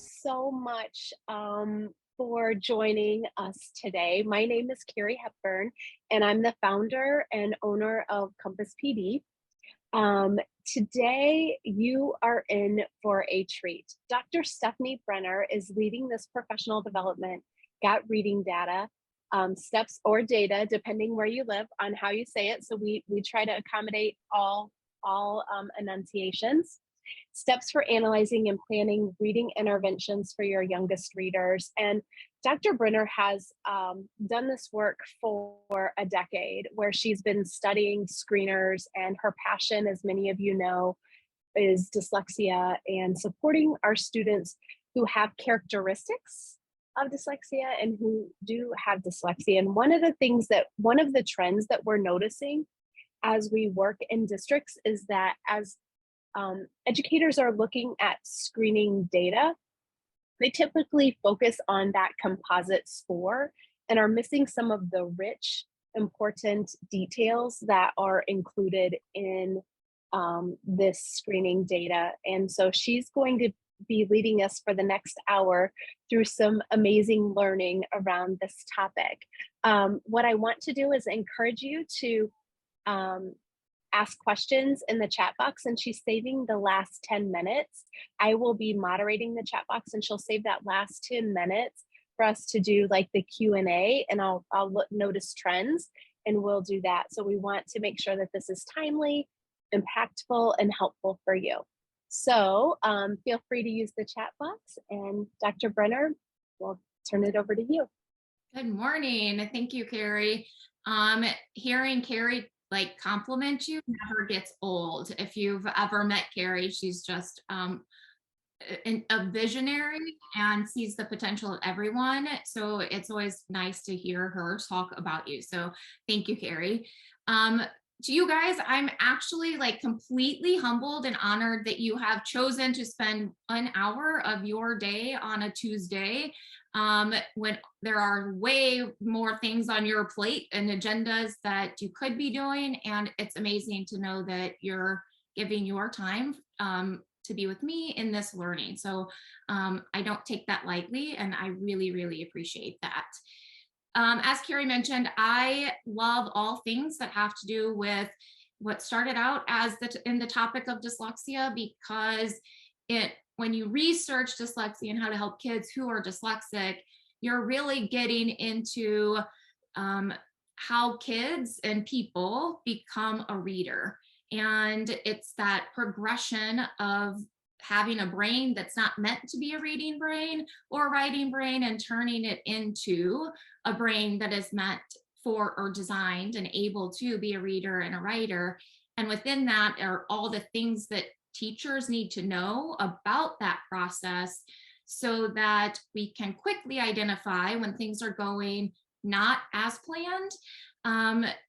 so much for joining us today. My name is Carrie Hepburn, and I'm the founder and owner of Compass PD. Um, Today, you are in for a treat. Dr. Stephanie Brenner is leading this professional development, got reading data, steps or data, depending where you live on how you say it. So we try to accommodate all enunciations. Steps for analyzing and planning reading interventions for your youngest readers. And Dr. Brenner has done this work for a decade, where she's been studying screeners, and her passion, as many of you know, is dyslexia and supporting our students who have characteristics of dyslexia and who do have dyslexia. And one of the trends that we're noticing as we work in districts is that as educators are looking at screening data, they typically focus on that composite score and are missing some of the rich, important details that are included in this screening data. And so she's going to be leading us for the next hour through some amazing learning around this topic. What I want to do is encourage you to ask questions in the chat box, and she's saving the last 10 minutes. I will be moderating the chat box, and she'll save that last 10 minutes for us to do like the Q&A, and I'll notice trends, and we'll do that. So we want to make sure that this is timely, impactful, and helpful for you. So feel free to use the chat box, and Dr. Brenner, we'll turn it over to you. Good morning. Thank you, Carrie. Hearing Carrie compliment you never gets old. If you've ever met Carrie, she's just a visionary and sees the potential of everyone. So it's always nice to hear her talk about you. So thank you, Carrie. To you guys, I'm actually completely humbled and honored that you have chosen to spend an hour of your day on a Tuesday, when there are way more things on your plate and agendas that you could be doing. And it's amazing to know that you're giving your time to be with me in this learning. So I don't take that lightly, and I really, really appreciate that. As Carrie mentioned, I love all things that have to do with what started out as in the topic of dyslexia, because when you research dyslexia and how to help kids who are dyslexic, you're really getting into how kids and people become a reader. And it's that progression of having a brain that's not meant to be a reading brain or a writing brain, and turning it into a brain that is meant for or designed and able to be a reader and a writer. And within that are all the things that teachers need to know about that process, so that we can quickly identify when things are going not as planned,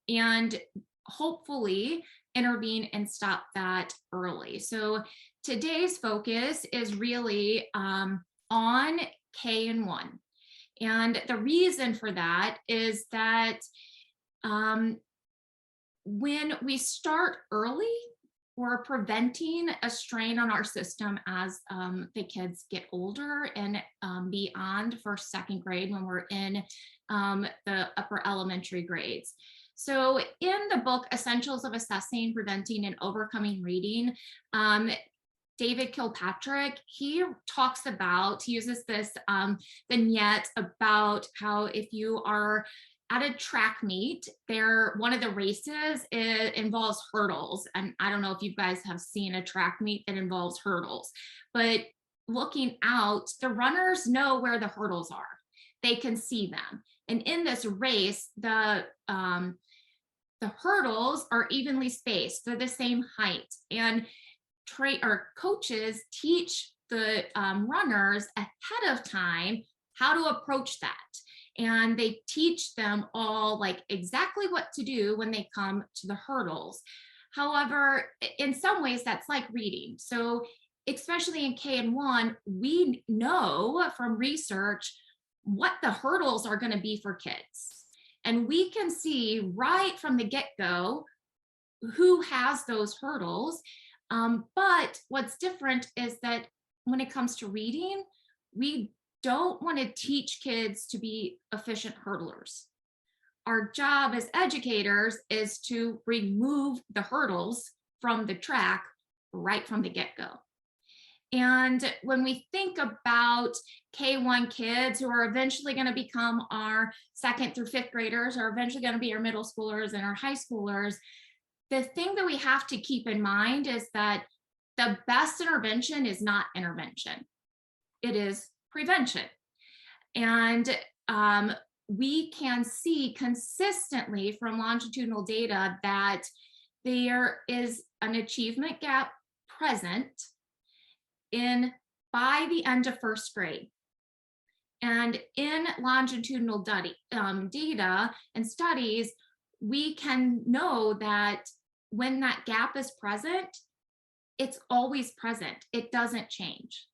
and hopefully intervene and stop that early. So today's focus is really on K-1. And the reason for that is that when we start early, we're preventing a strain on our system as the kids get older and beyond first, second grade, when we're in the upper elementary grades. So in the book, Essentials of Assessing, Preventing, and Overcoming Reading, David Kilpatrick, he uses this vignette about how if you are at a track meet, one of the races involves hurdles. And I don't know if you guys have seen a track meet that involves hurdles, but looking out, the runners know where the hurdles are. They can see them. And in this race, the hurdles are evenly spaced. They're the same height. And coaches teach the runners ahead of time how to approach that. And they teach them all exactly what to do when they come to the hurdles. However, in some ways that's like reading. So especially in K-1, we know from research what the hurdles are going to be for kids. And we can see right from the get-go who has those hurdles. But what's different is that when it comes to reading, we don't want to teach kids to be efficient hurdlers. Our job as educators is to remove the hurdles from the track right from the get-go. And when we think about K1 kids who are eventually going to become our second through fifth graders, or eventually going to be our middle schoolers and our high schoolers, the thing that we have to keep in mind is that the best intervention is not intervention, it is prevention. And we can see consistently from longitudinal data that there is an achievement gap present in by the end of first grade. And in longitudinal data and studies, we can know that when that gap is present, it's always present. It doesn't change.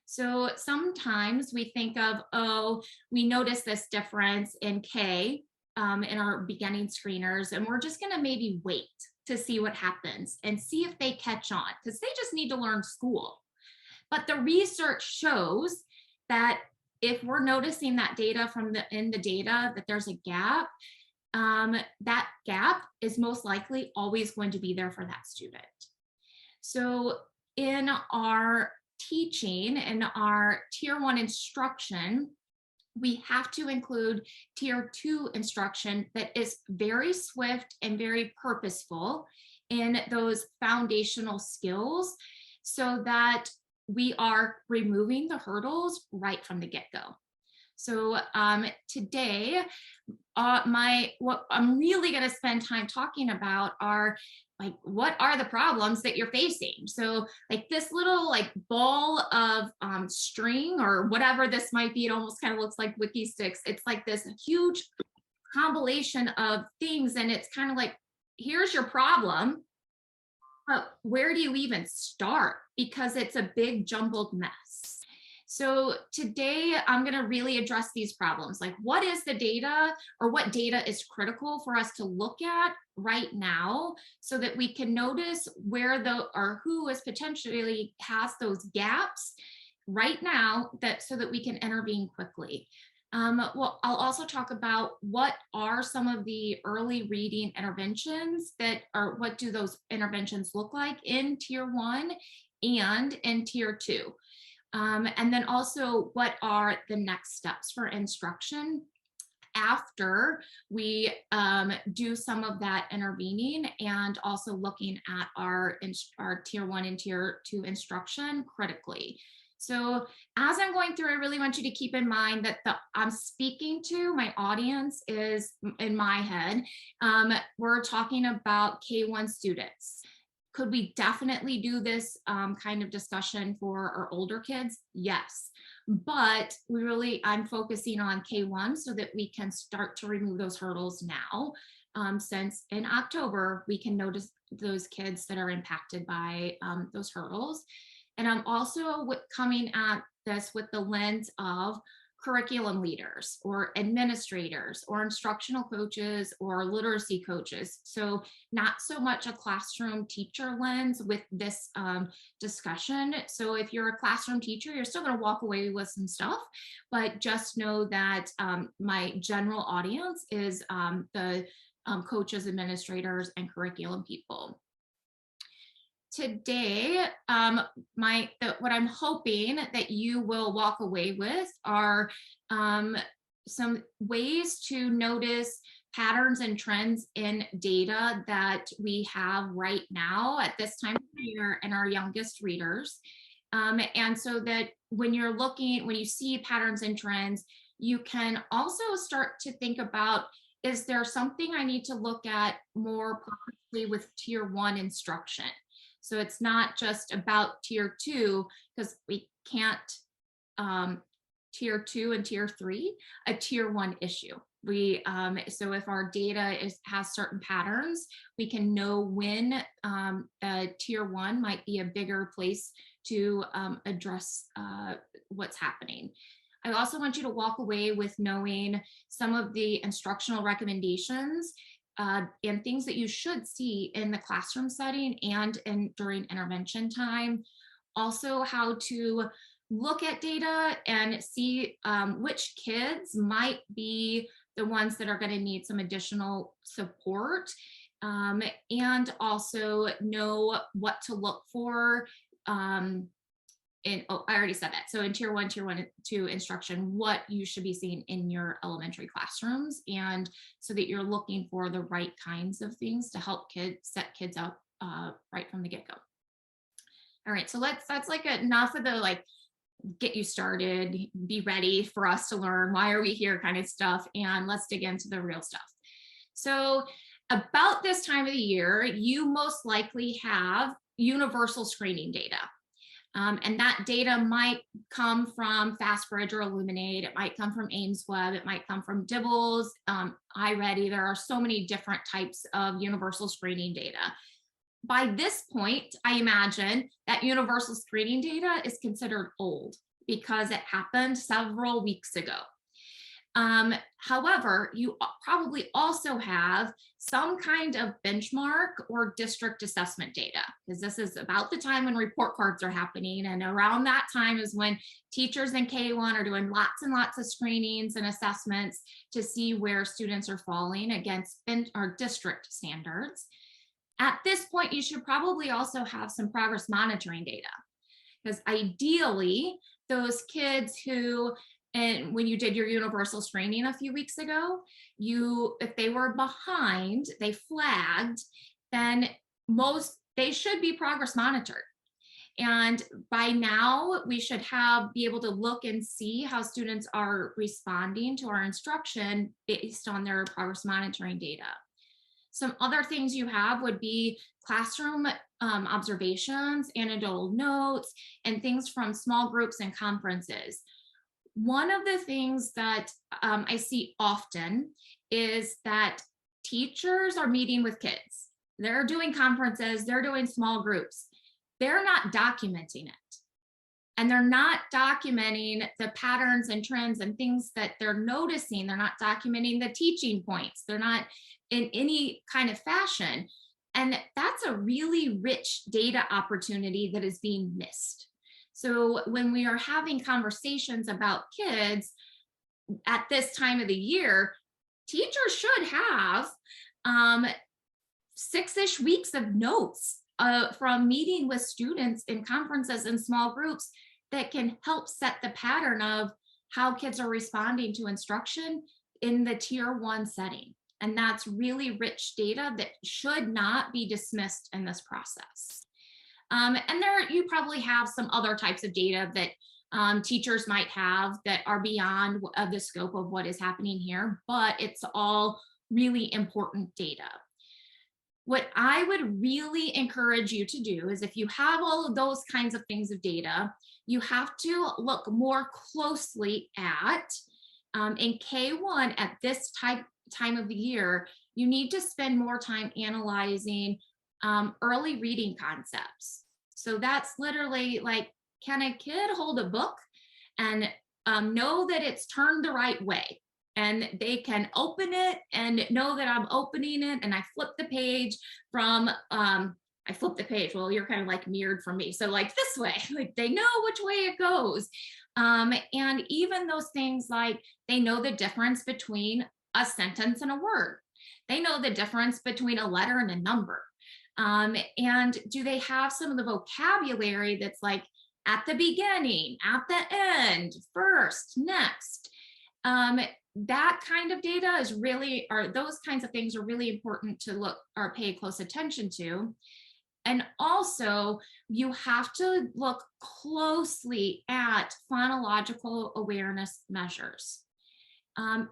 So sometimes we think of, oh, we notice this difference in K in our beginning screeners, and we're just going to maybe wait to see what happens and see if they catch on, because they just need to learn school. But the research shows that if we're noticing that data in the data that there's a gap, that gap is most likely always going to be there for that student. So in our teaching, in our tier 1 instruction, we have to include tier 2 instruction that is very swift and very purposeful in those foundational skills, so that we are removing the hurdles right from the get-go. So today, what I'm really going to spend time talking about are like, what are the problems that you're facing? So like this little like ball of string or whatever this might be, it almost kind of looks like wiki sticks. It's like this huge combination of things, and it's kind of like, here's your problem, but where do you even start? Because it's a big jumbled mess. So today I'm going to really address these problems. Like, what is the data, or what data is critical for us to look at right now so that we can notice where or who is potentially has those gaps right now, so that we can intervene quickly. Well, I'll also talk about what are some of the early reading interventions what do those interventions look like in tier 1 and in tier 2. And then also, what are the next steps for instruction after we do some of that intervening, and also looking at our tier 1 and tier 2 instruction critically. So as I'm going through, I really want you to keep in mind that I'm speaking to my audience is in my head. We're talking about K1 students. Could we definitely do this kind of discussion for our older kids? Yes, but I'm focusing on K1 so that we can start to remove those hurdles now, since in October, we can notice those kids that are impacted by those hurdles. And I'm also coming at this with the lens of curriculum leaders or administrators or instructional coaches or literacy coaches. So not so much a classroom teacher lens with this discussion. So if you're a classroom teacher, you're still going to walk away with some stuff, but just know that my general audience is the coaches, administrators, and curriculum people. Today, what I'm hoping that you will walk away with are some ways to notice patterns and trends in data that we have right now at this time of year in our youngest readers. And so that when you see patterns and trends, you can also start to think about, is there something I need to look at more purposely with tier 1 instruction? So it's not just about tier 2, because we can't tier 2 and tier 3 a tier 1 issue. So if our data has certain patterns, we can know when tier 1 might be a bigger place to address what's happening. I also want you to walk away with knowing some of the instructional recommendations and things that you should see in the classroom setting and during intervention time. Also, how to look at data and see which kids might be the ones that are going to need some additional support, and also know what to look for. I already said that. So in tier one, and two instruction, what you should be seeing in your elementary classrooms, and so that you're looking for the right kinds of things to help set kids up right from the get-go. All right, so that's like enough of the like get you started, be ready for us to learn, why are we here kind of stuff, and let's dig into the real stuff. So about this time of the year, you most likely have universal screening data. And that data might come from FastBridge or Illuminate. It might come from AimsWeb. It might come from Dibbles, iReady. There are so many different types of universal screening data. By this point, I imagine that universal screening data is considered old because it happened several weeks ago. However, you probably also have some kind of benchmark or district assessment data, because this is about the time when report cards are happening. And around that time is when teachers in K1 are doing lots and lots of screenings and assessments to see where students are falling against our district standards. At this point, you should probably also have some progress monitoring data, because ideally, those kids who, and when you did your universal screening a few weeks ago, if they were behind, they flagged, then they should be progress monitored. And by now, we should be able to look and see how students are responding to our instruction based on their progress monitoring data. Some other things you have would be classroom observations, anecdotal notes, and things from small groups and conferences. One of the things that I see often is that teachers are meeting with kids. They're doing conferences, they're doing small groups. They're not documenting it. And they're not documenting the patterns and trends and things that they're noticing. They're not documenting the teaching points. They're not in any kind of fashion. And that's a really rich data opportunity that is being missed. So when we are having conversations about kids at this time of the year, teachers should have 6-ish weeks of notes from meeting with students in conferences and small groups that can help set the pattern of how kids are responding to instruction in the tier 1 setting. And that's really rich data that should not be dismissed in this process. And you probably have some other types of data that teachers might have that are beyond the scope of what is happening here, but it's all really important data. What I would really encourage you to do is, if you have all of those kinds of things of data, you have to look more closely at, in K1 at this time of the year, you need to spend more time analyzing early reading concepts. So that's literally like, can a kid hold a book and know that it's turned the right way? And they can open it and know that I'm opening it, and I flip the page well, you're kind of like mirrored from me, so like this way, like they know which way it goes. And even those things like they know the difference between a sentence and a word. They know the difference between a letter and a number. And do they have some of the vocabulary that's like at the beginning, at the end, first, next? That kind of data is really, or those kinds of things are really important to look or pay close attention to. And also, you have to look closely at phonological awareness measures.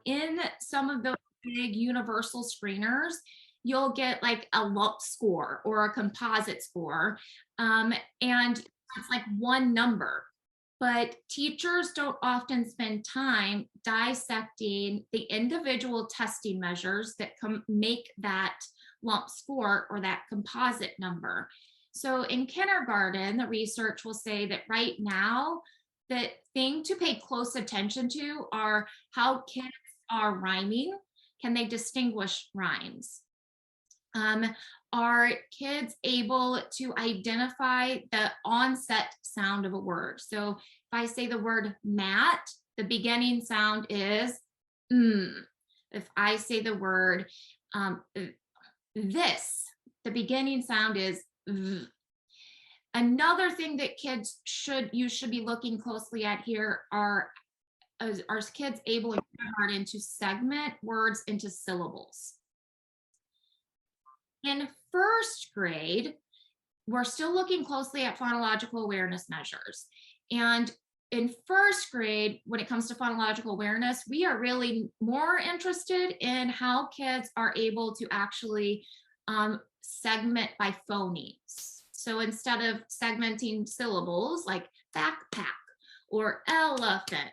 In some of those big universal screeners, you'll get like a lump score or a composite score, and it's like one number. But teachers don't often spend time dissecting the individual testing measures that make that lump score or that composite number. So in kindergarten, the research will say that right now, the thing to pay close attention to are how kids are rhyming. Can they distinguish rhymes? Are kids able to identify the onset sound of a word? So I say the word mat, the beginning sound is mm. If I say the word this, the beginning sound is v. Another thing that you should be looking closely at here are kids able in kindergarten to segment words into syllables. In first grade, we're still looking closely at phonological awareness measures. And in first grade, when it comes to phonological awareness, we are really more interested in how kids are able to actually segment by phonemes. So instead of segmenting syllables like backpack or elephant,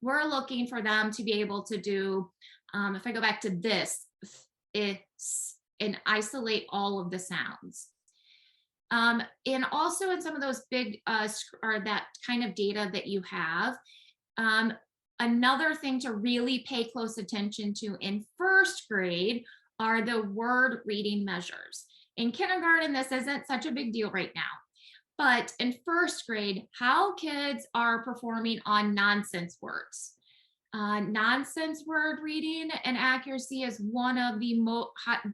we're looking for them to be able to do, if I go back to this, it's, and isolate all of the sounds. And also in some of those big, or that kind of data that you have, another thing to really pay close attention to in first grade are the word reading measures. In kindergarten, this isn't such a big deal right now. But in first grade, how kids are performing on nonsense words. Nonsense word reading and accuracy is one of the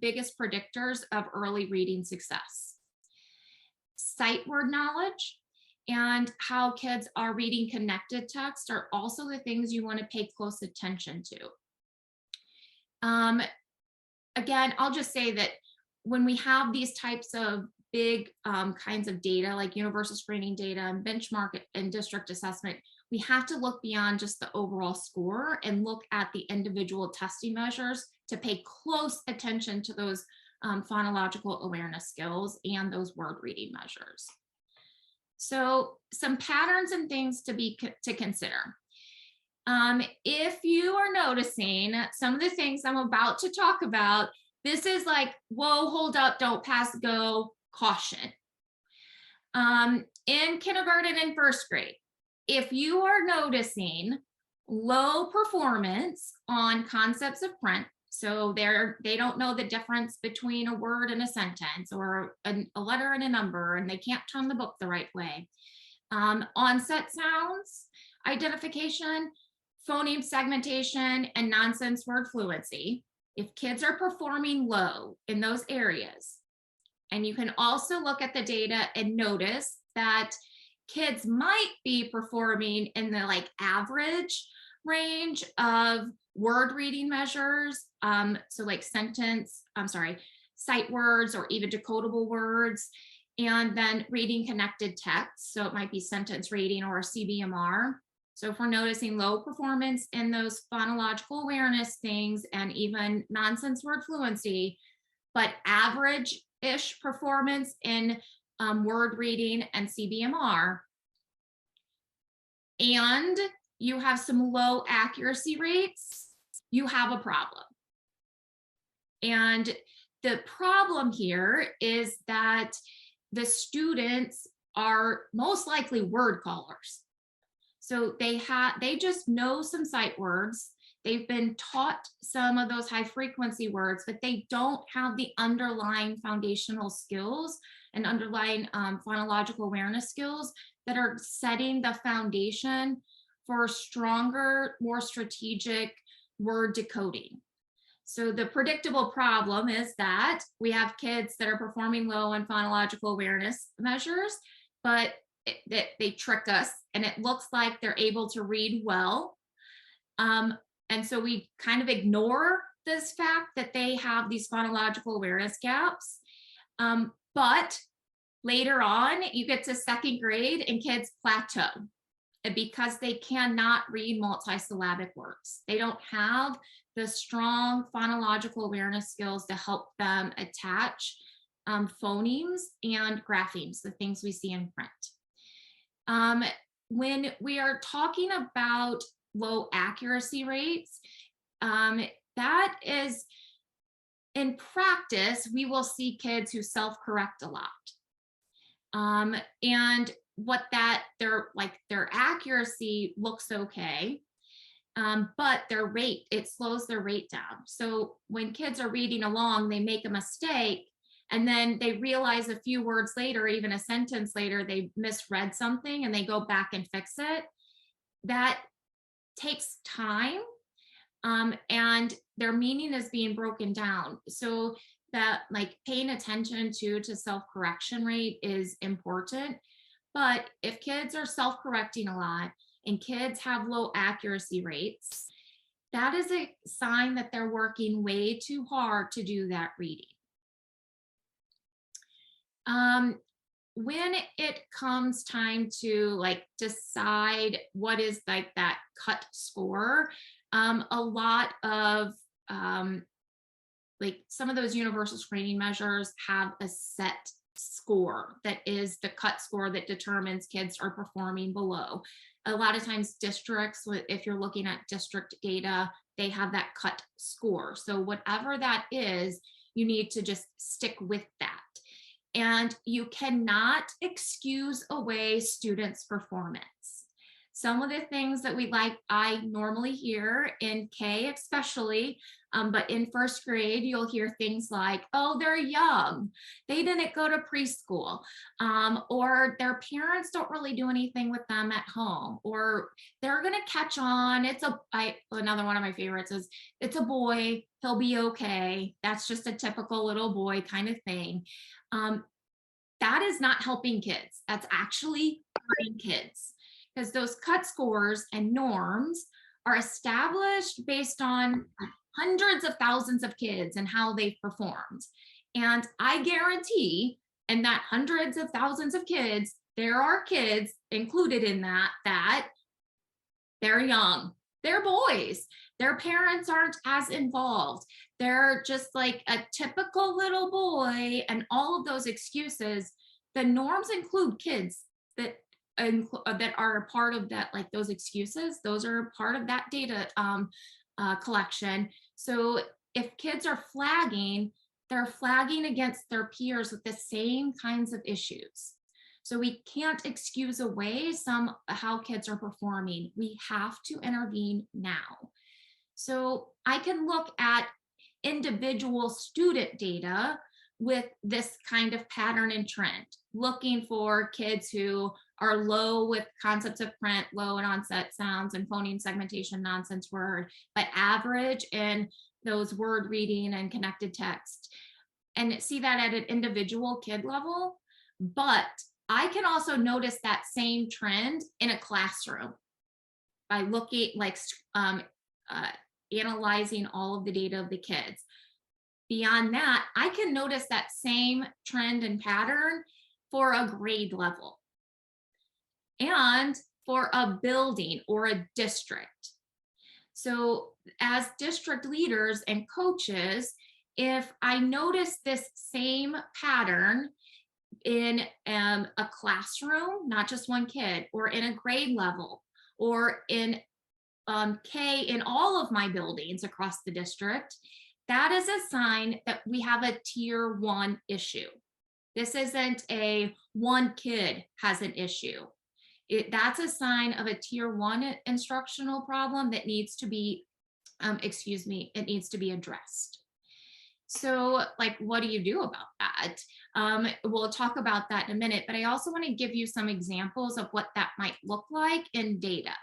biggest predictors of early reading success. Sight word knowledge and how kids are reading connected text are also the things you want to pay close attention to. Again, I'll just say that when we have these types of big kinds of data like universal screening data and benchmark and district assessment, we have to look beyond just the overall score and look at the individual testing measures to pay close attention to those phonological awareness skills and those word reading measures. So some patterns and things to consider. If you are noticing some of the things I'm about to talk about, this is like, whoa, hold up, don't pass go, caution. In kindergarten and first grade, if you are noticing low performance on concepts of print, so they don't know the difference between a word and a sentence or a letter and a number, and they can't turn the book the right way. Onset sounds, identification, phoneme segmentation, and nonsense word fluency. If kids are performing low in those areas, and you can also look at the data and notice that kids might be performing in the like average range of word reading measures. So like sight words or even decodable words, and then reading connected text. So it might be sentence reading or a CBMR. So if we're noticing low performance in those phonological awareness things and even nonsense word fluency, but average-ish performance in word reading and CBMR, and you have some low accuracy rates, you have a problem. And the problem here is that the students are most likely word callers. So they just know some sight words. They've been taught some of those high frequency words, but they don't have the underlying foundational skills and underlying phonological awareness skills that are setting the foundation for stronger, more strategic word decoding. So the predictable problem is that we have kids that are performing low on phonological awareness measures, but they trick us and it looks like they're able to read well. And so we kind of ignore this fact that they have these phonological awareness gaps. But later on, you get to second grade and kids plateau because they cannot read multisyllabic words. They don't have the strong phonological awareness skills to help them attach phonemes and graphemes, the things we see in print. When we are talking about low accuracy rates, that is, in practice, we will see kids who self-correct a lot. And what their accuracy looks okay, but their rate, it slows their rate down. So when kids are reading along, they make a mistake, and then they realize a few words later, even a sentence later, they misread something and they go back and fix it. that takes time, and their meaning is being broken down. So that like paying attention to self-correction rate is important. But if kids are self-correcting a lot and kids have low accuracy rates, that is a sign that they're working way too hard to do that reading. Um, when it comes time to like decide what is like that cut score, a lot of like some of those universal screening measures have a set score that is the cut score that determines kids are performing below. A lot of times districts, if you're looking at district data, they have that cut score. So whatever that is, you need to just stick with that. And you cannot excuse away students' performance. Some of the things that I normally hear in K especially, but in first grade, you'll hear things like, oh, they're young, they didn't go to preschool, or their parents don't really do anything with them at home, or they're gonna catch on. Another one of my favorites is, it's a boy, he'll be okay. That's just a typical little boy kind of thing. Um, that is not helping kids. That's actually hurting kids, because those cut scores and norms are established based on hundreds of thousands of kids and how they've performed. And I guarantee in that hundreds of thousands of kids, there are kids included in that they're young, they're boys, their parents aren't as involved, they're just like a typical little boy, and all of those excuses. The norms include kids that that are a part of that, like those excuses, those are part of that data collection. So if kids are flagging, they're flagging against their peers with the same kinds of issues. So we can't excuse away some how kids are performing. We have to intervene now. So I can look at individual student data with this kind of pattern and trend, looking for kids who are low with concepts of print, low in onset sounds and phoneme segmentation, nonsense word, but average in those word reading and connected text, and see that at an individual kid level. But I can also notice that same trend in a classroom by looking like uh, analyzing all of the data of the kids. Beyond that, I can notice that same trend and pattern for a grade level and for a building or a district. So as district leaders and coaches, if I notice this same pattern in a classroom, not just one kid, or in a grade level, or in K in all of my buildings across the district, that is a sign that we have a tier 1 issue. This isn't a one kid has an issue. That's a sign of a tier 1 instructional problem that needs to be, it needs to be addressed. So like, what do you do about that? We'll talk about that in a minute, but I also want to give you some examples of what that might look like in data.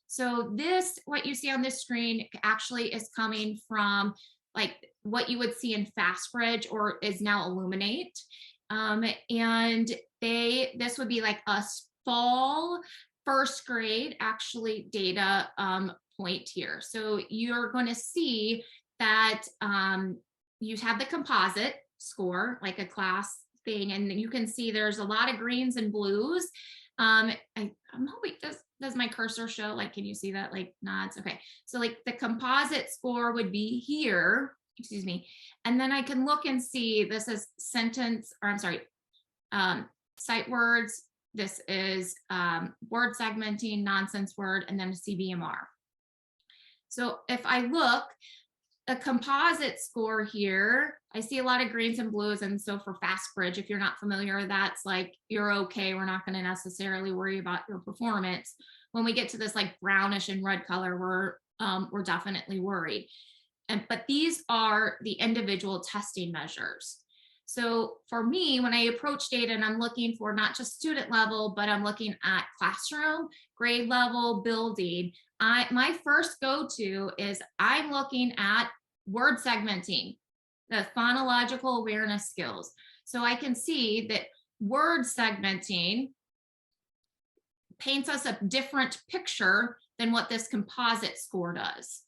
So this, what you see on this screen actually is coming from like what you would see in FastBridge or is now Illuminate. And this would be like a fall first grade actually data point here. So you're going to see that you have the composite score, like a class thing, and you can see there's a lot of greens and blues. I'm hoping, does my cursor show, like, can you see that, like nods? Okay, so like the composite score would be here, excuse me, and then I can look and see this is sentence, or I'm sorry, sight words, this is word segmenting, nonsense word, and then a CBMR. So if I look, a composite score here, I see a lot of greens and blues. And so for FastBridge, if you're not familiar, that's like, you're okay. We're not going to necessarily worry about your performance. When we get to this like brownish and red color, we're definitely worried. But these are the individual testing measures. So for me, when I approach data and I'm looking for not just student level, but I'm looking at classroom, grade level, building, my first go-to is I'm looking at word segmenting, the phonological awareness skills. So I can see that word segmenting paints us a different picture than what this composite score does.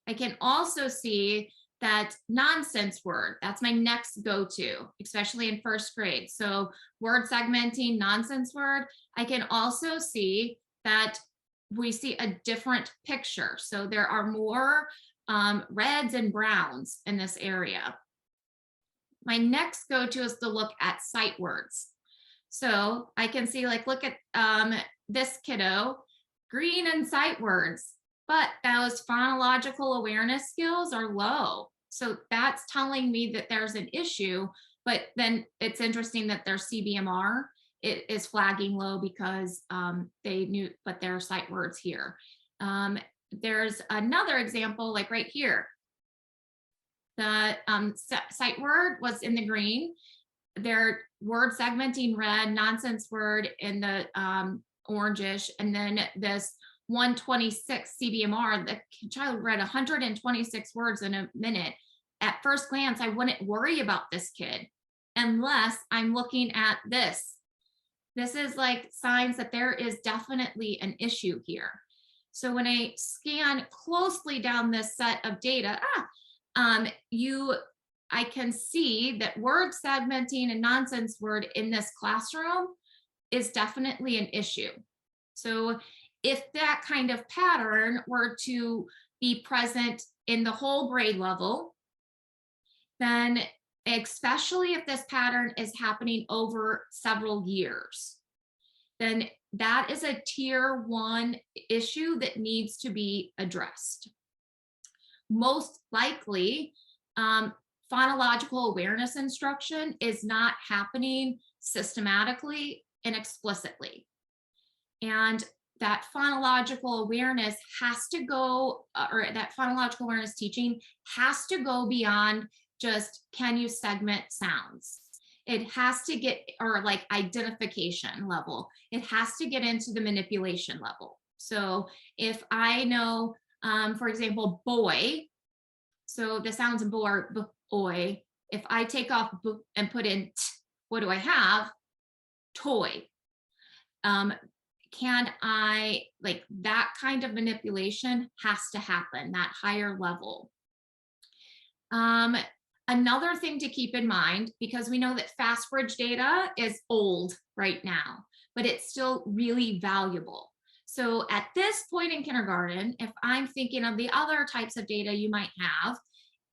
I can also see that nonsense word, that's my next go-to, especially in first grade. So word segmenting, nonsense word. I can also see that we see a different picture. So there are more reds and browns in this area. My next go-to is to look at sight words. So I can see, like, look at this kiddo, green and sight words, but those phonological awareness skills are low. So that's telling me that there's an issue, but then it's interesting that their CBMR it is flagging low because they knew, but there are sight words here. There's another example, like right here. The sight word was in the green, their word segmenting red, nonsense word in the orangish, and then this 126 CBMR, the child read 126 words in a minute. At first glance, I wouldn't worry about this kid unless I'm looking at this. This is like signs that there is definitely an issue here. So when I scan closely down this set of data, I can see that word segmenting and nonsense word in this classroom is definitely an issue. So if that kind of pattern were to be present in the whole grade level, then especially if this pattern is happening over several years, then that is a tier 1 issue that needs to be addressed. Most likely, phonological awareness instruction is not happening systematically and explicitly. And that phonological awareness has to go, or that phonological awareness teaching has to go beyond just, can you segment sounds? It has to get, or like identification level, it has to get into the manipulation level. So if I know, for example, boy, so the sounds in boy are boy. If I take off b and put in t, what do I have? Toy. Can I, like, that kind of manipulation has to happen, that higher level. Another thing to keep in mind, because we know that FastBridge data is old right now, but it's still really valuable. So at this point in kindergarten, if I'm thinking of the other types of data you might have,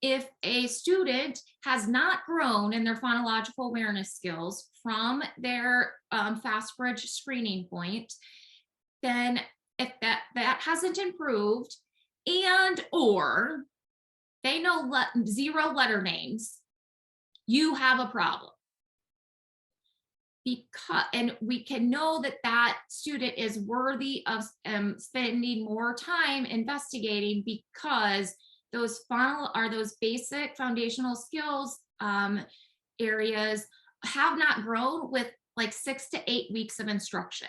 if a student has not grown in their phonological awareness skills from their FastBridge screening point, then if that hasn't improved, and or they know 0 letter names, you have a problem. Because, and we can know that that student is worthy of spending more time investigating, because those those basic foundational skills areas have not grown with like 6 to 8 weeks of instruction.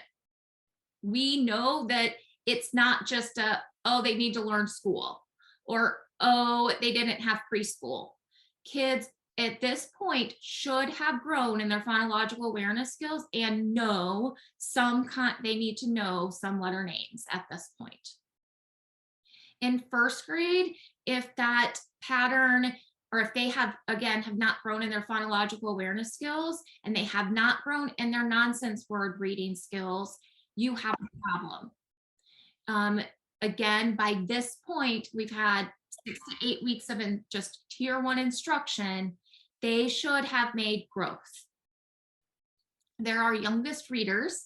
We know that it's not just oh, they need to learn school, or oh, they didn't have preschool. Kids at this point should have grown in their phonological awareness skills and know they need to know some letter names at this point. In first grade, if that pattern, or if they have not grown in their phonological awareness skills and they have not grown in their nonsense word reading skills, you have a problem. Again, by this point, we've had 6 to 8 weeks of just tier 1 instruction. They should have made growth. They're our youngest readers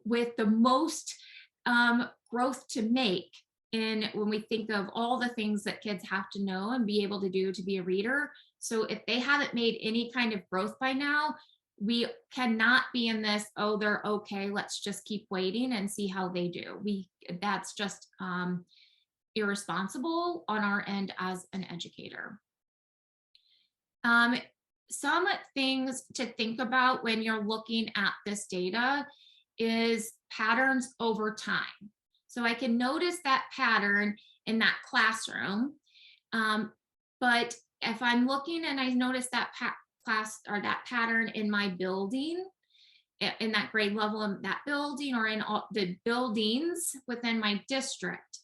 with the most growth to make when we think of all the things that kids have to know and be able to do to be a reader. So if they haven't made any kind of growth by now, we cannot be in this, oh, they're okay, let's just keep waiting and see how they do. That's just irresponsible on our end as an educator. some things to think about when you're looking at this data is patterns over time. So I can notice that pattern in that classroom. Um, but if I'm looking and I notice that class or that pattern in my building, in that grade level in that building or in all the buildings within my district,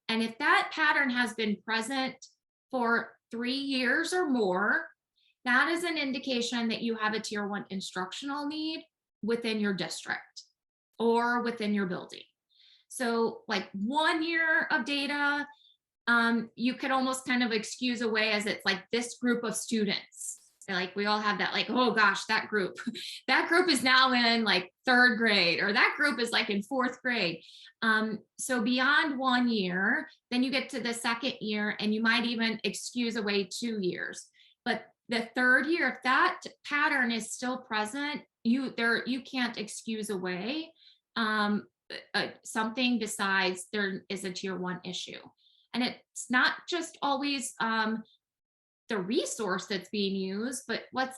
and if that pattern has been present for 3 years or more, that is an indication that you have a tier 1 instructional need within your district or within your building. So like 1 year of data, you could almost kind of excuse away as it's like this group of students. Like we all have that, like, oh gosh, that group, that group is now in like 3rd grade, or that group is like in 4th grade. So beyond 1 year, then you get to the 2nd year and you might even excuse away 2 years. But the 3rd year, if that pattern is still present, you can't excuse away something besides there is a tier 1 issue. And it's not just always the resource that's being used, but what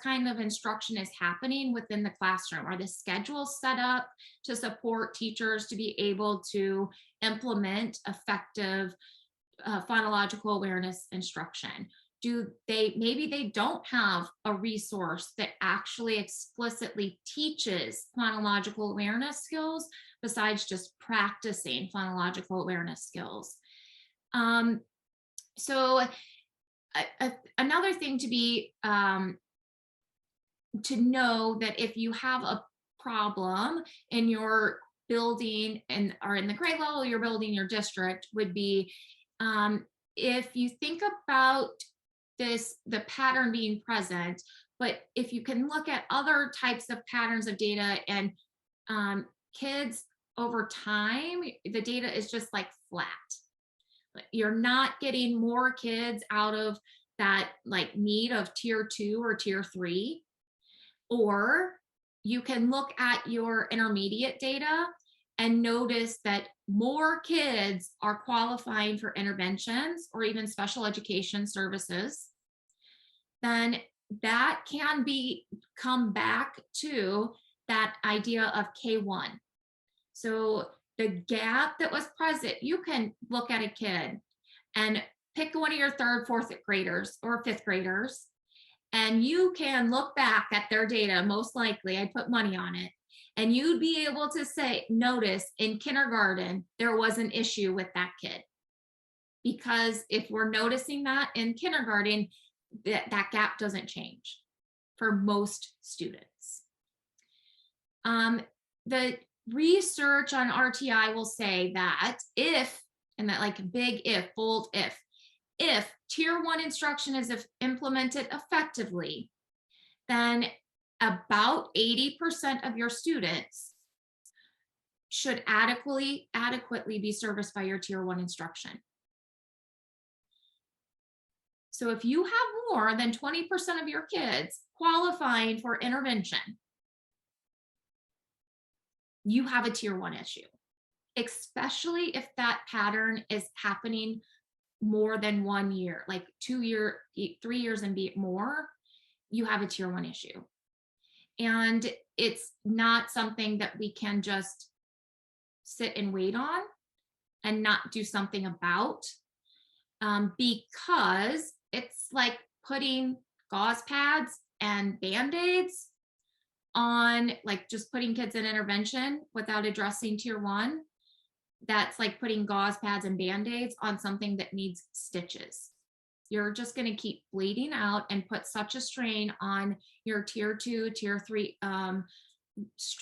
kind of instruction is happening within the classroom. Are the schedules set up to support teachers to be able to implement effective phonological awareness instruction? Maybe they don't have a resource that actually explicitly teaches phonological awareness skills besides just practicing phonological awareness skills. So another thing to be to know that if you have a problem in your building or in the grade level your building, your district, would be if you think about the pattern being present, but if you can look at other types of patterns of data and kids over time, the data is just like flat. You're not getting more kids out of that like need of tier 2 or tier 3. Or you can look at your intermediate data and notice that more kids are qualifying for interventions or even special education services. Then that can come back to that idea of K1. So the gap that was present, you can look at a kid and pick one of your 3rd, 4th graders or 5th graders, and you can look back at their data. Most likely, I'd put money on it, and you'd be able to notice in kindergarten, there was an issue with that kid. Because if we're noticing that in kindergarten, that gap doesn't change for most students. The research on RTI will say that if, and that like big if, bold if tier 1 instruction is implemented effectively, then about 80% of your students should adequately be serviced by your tier 1 instruction. So if you have more than 20% of your kids qualifying for intervention, you have a tier 1 issue, especially if that pattern is happening more than 1 year, like 2 years, 3 years and more, you have a tier 1 issue. And it's not something that we can just sit and wait on and not do something about, because it's like putting gauze pads and band-aids on, like just putting kids in intervention without addressing tier 1. That's like putting gauze pads and band-aids on something that needs stitches. You're just going to keep bleeding out and put such a strain on your tier 2, tier 3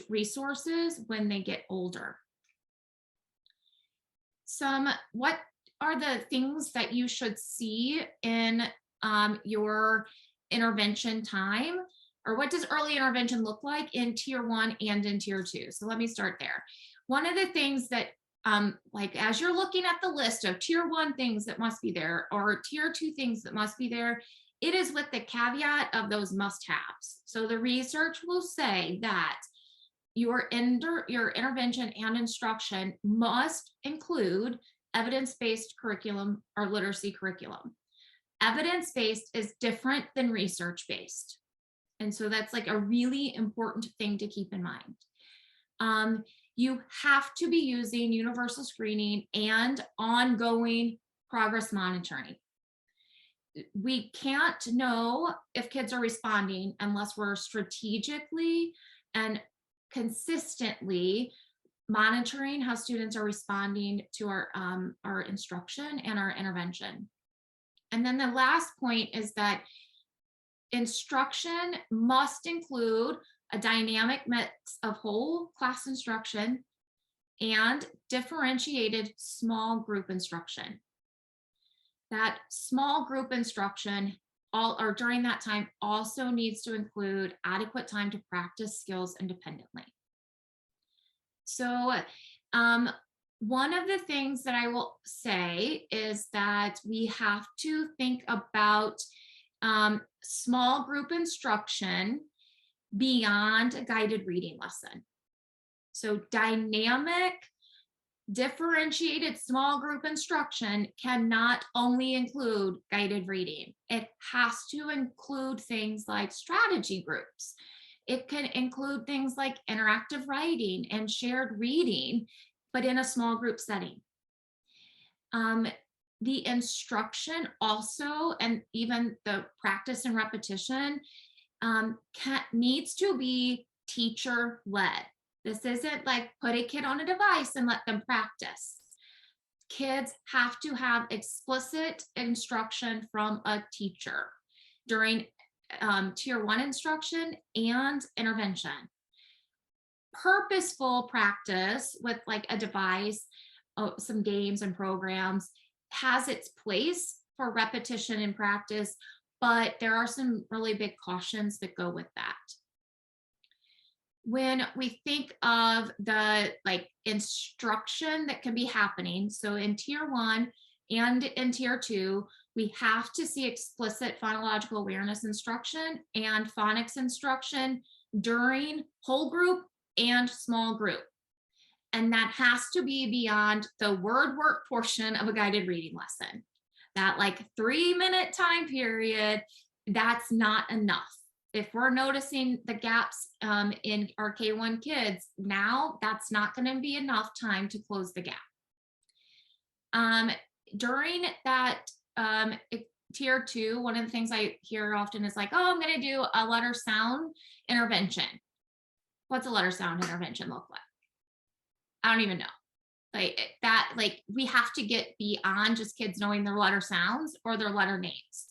resources when they get older. What are the things that you should see in your intervention time, or what does early intervention look like in tier 1 and in tier 2? So let me start there. One of the things that like as you're looking at the list of tier 1 things that must be there or tier 2 things that must be there, it is with the caveat of those must-haves. So the research will say that your intervention and instruction must include evidence-based curriculum or literacy curriculum. Evidence-based is different than research-based. And so that's like a really important thing to keep in mind. You have to be using universal screening and ongoing progress monitoring. We can't know if kids are responding unless we're strategically and consistently monitoring how students are responding to our instruction and our intervention. And then the last point is that instruction must include a dynamic mix of whole class instruction and differentiated small group instruction. That small group instruction during that time also needs to include adequate time to practice skills independently. So one of the things that I will say is that we have to think about small group instruction beyond a guided reading lesson. So dynamic, differentiated small group instruction cannot only include guided reading. It has to include things like strategy groups. It can include things like interactive writing and shared reading, but in a small group setting. The instruction also, and even the practice and repetition, needs to be teacher-led. This isn't like put a kid on a device and let them practice. Kids have to have explicit instruction from a teacher during tier 1 instruction and intervention. Purposeful practice with like a device, some games and programs has its place for repetition and practice, but there are some really big cautions that go with that. When we think of the like instruction that can be happening, so in tier 1 and in tier 2, we have to see explicit phonological awareness instruction and phonics instruction during whole group and small group. And that has to be beyond the word work portion of a guided reading lesson. That like 3-minute time period, that's not enough. If we're noticing the gaps in our K1 kids now, that's not going to be enough time to close the gap. During that tier 2, one of the things I hear often is like, oh, I'm going to do a letter sound intervention. What's a letter sound intervention look like? I don't even know. Like that, like we have to get beyond just kids knowing their letter sounds or their letter names.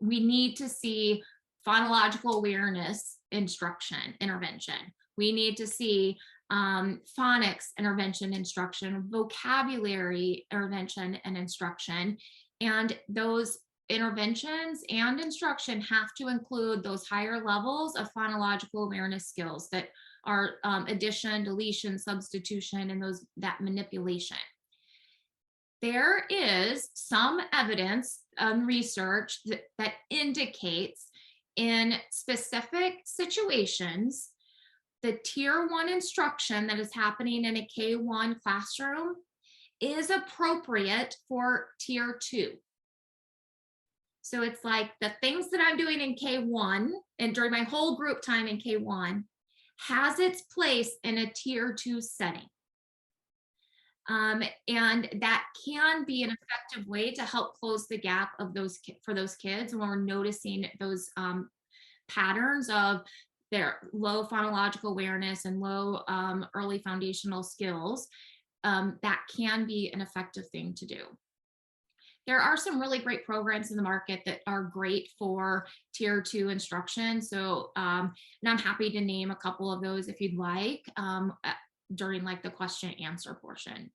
We need to see phonological awareness instruction intervention. We need to see phonics intervention instruction, vocabulary intervention and instruction. And those interventions and instruction have to include those higher levels of phonological awareness skills that are addition, deletion, substitution, and that manipulation. There is some evidence and research that indicates in specific situations, the tier 1 instruction that is happening in a K1 classroom is appropriate for tier 2. So it's like the things that I'm doing in K1 and during my whole group time in K1 has its place in a tier 2 setting. And that can be an effective way to help close the gap of for those kids when we're noticing those patterns of their low phonological awareness and low early foundational skills. That can be an effective thing to do. There are some really great programs in the market that are great for tier 2 instruction. So, and I'm happy to name a couple of those if you'd like during like the question and answer portion.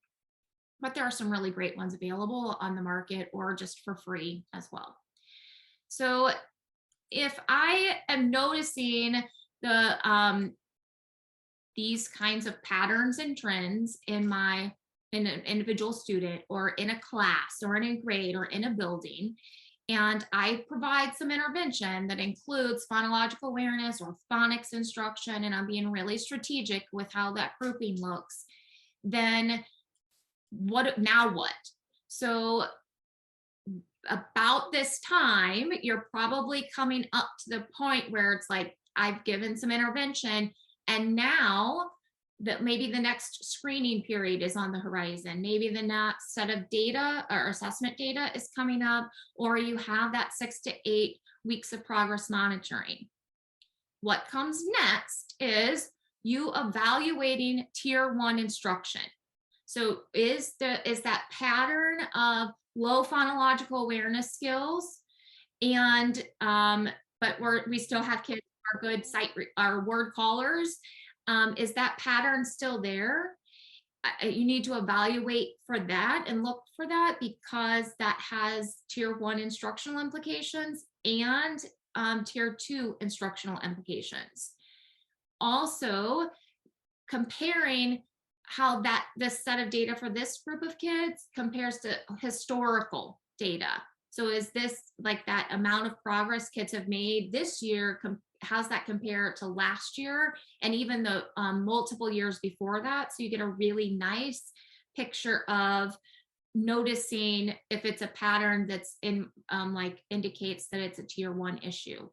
But there are some really great ones available on the market or just for free as well. So if I am noticing these kinds of patterns and trends in an individual student or in a class or in a grade or in a building, and I provide some intervention that includes phonological awareness or phonics instruction, and I'm being really strategic with how that grouping looks, then now what? So about this time, you're probably coming up to the point where it's like, I've given some intervention, and now that maybe the next screening period is on the horizon, maybe the next set of data or assessment data is coming up, or you have that 6 to 8 weeks of progress monitoring. What comes next is you evaluating tier 1 instruction. So is that pattern of low phonological awareness skills, and but we still have kids who are good our word callers. Is that pattern still there? You need to evaluate for that and look for that, because that has tier 1 instructional implications and tier 2 instructional implications. Also, comparing how this set of data for this group of kids compares to historical data. So is this like that amount of progress kids have made this year, how's that compare to last year and even the multiple years before that? So you get a really nice picture of noticing if it's a pattern that's in like indicates that it's a tier 1 issue.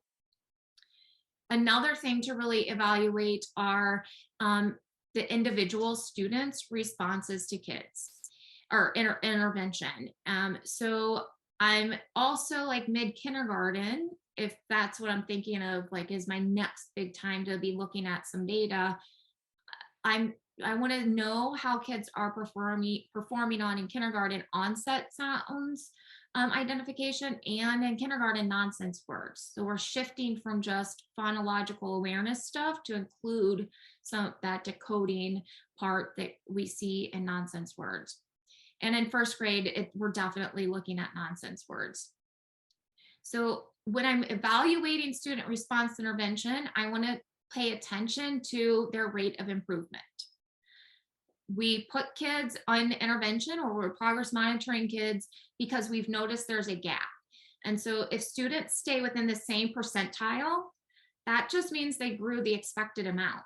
Another thing to really evaluate are the individual students' responses to kids or intervention. So I'm also like mid-kindergarten, if that's what I'm thinking of, like is my next big time to be looking at some data. I want to know how kids are performing on in kindergarten onset sounds identification, and in kindergarten nonsense words. So we're shifting from just phonological awareness stuff to include some of that decoding part that we see in nonsense words. And in first grade, we're definitely looking at nonsense words. So when I'm evaluating student response intervention, I want to pay attention to their rate of improvement. We put kids on intervention, or we're progress monitoring kids because we've noticed there's a gap. And so if students stay within the same percentile, that just means they grew the expected amount.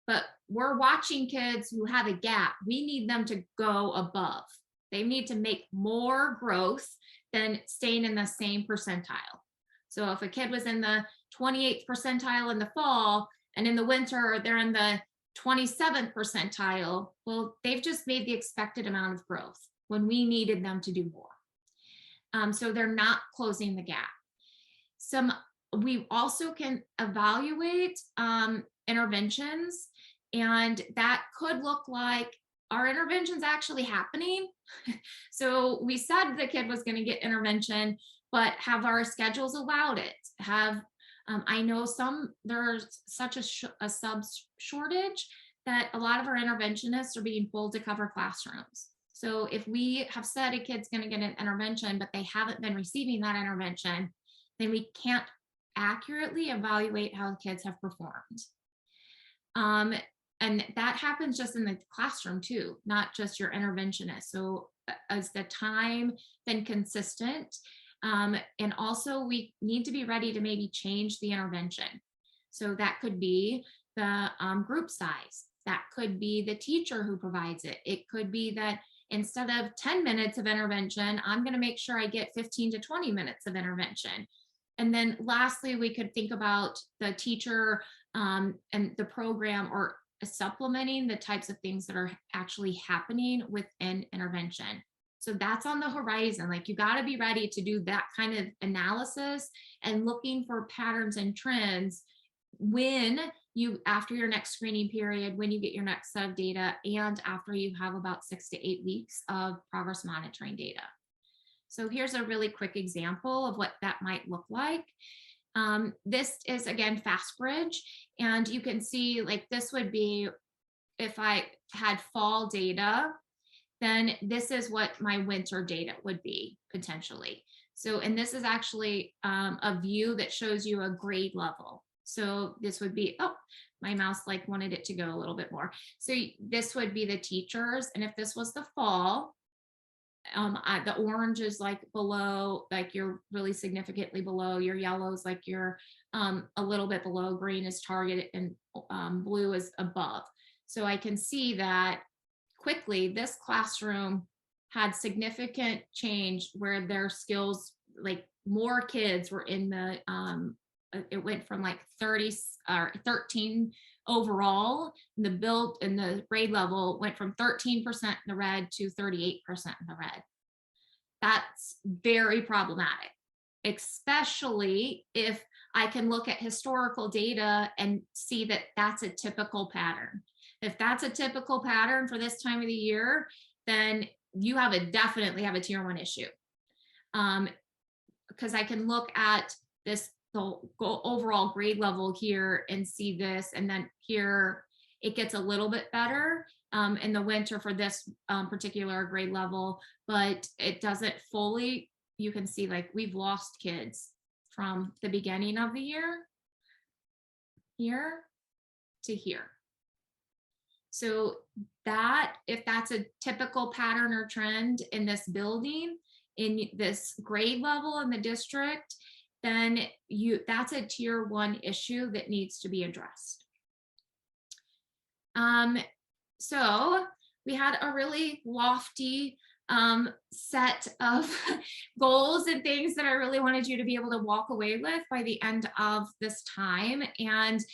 But we're watching kids who have a gap. We need them to go above. They need to make more growth than staying in the same percentile. So if a kid was in the 28th percentile in the fall, and in the winter they're in the 27th percentile, well, they've just made the expected amount of growth when we needed them to do more. So they're not closing the gap. We also can evaluate interventions, and that could look like, are interventions actually happening? So we said the kid was going to get intervention, but have our schedules allowed it? I know there's such a sub shortage that a lot of our interventionists are being pulled to cover classrooms. So if we have said a kid's going to get an intervention, but they haven't been receiving that intervention, then we can't accurately evaluate how kids have performed. And that happens just in the classroom too, not just your interventionist. So is the time then consistent? And also we need to be ready to maybe change the intervention. So that could be the group size. That could be the teacher who provides it. It could be that instead of 10 minutes of intervention, I'm going to make sure I get 15 to 20 minutes of intervention. And then lastly, we could think about the teacher and the program, or supplementing the types of things that are actually happening within intervention. So that's on the horizon. Like, you got to be ready to do that kind of analysis and looking for patterns and trends after your next screening period, when you get your next set of data, and after you have about 6 to 8 weeks of progress monitoring data. So here's a really quick example of what that might look like. This is, again, FastBridge, and you can see, like, this would be if I had fall data, then this is what my winter data would be potentially. So, and this is actually a view that shows you a grade level. So this would be, oh, my mouse like wanted it to go a little bit more. So this would be the teachers. And if this was the fall, the orange is like below, like you're really significantly below. Your yellow is like you're a little bit below. Green is target, and blue is above. So I can see that quickly this classroom had significant change where their skills like more kids were in the it went from like 30 or 13 overall, and the grade level went from 13% in the red to 38% in the red. That's very problematic, especially if I can look at historical data and see that that's a typical pattern. If that's a typical pattern for this time of the year, then you definitely have a tier 1 issue. Because I can look at the overall grade level here and see this, and then here it gets a little bit better in the winter for this particular grade level, but it doesn't fully. You can see like we've lost kids from the beginning of the year here to here. So that, if that's a typical pattern or trend in this building, in this grade level in the district, then that's a tier 1 issue that needs to be addressed. So we had a really lofty set of goals and things that I really wanted you to be able to walk away with by the end of this time. And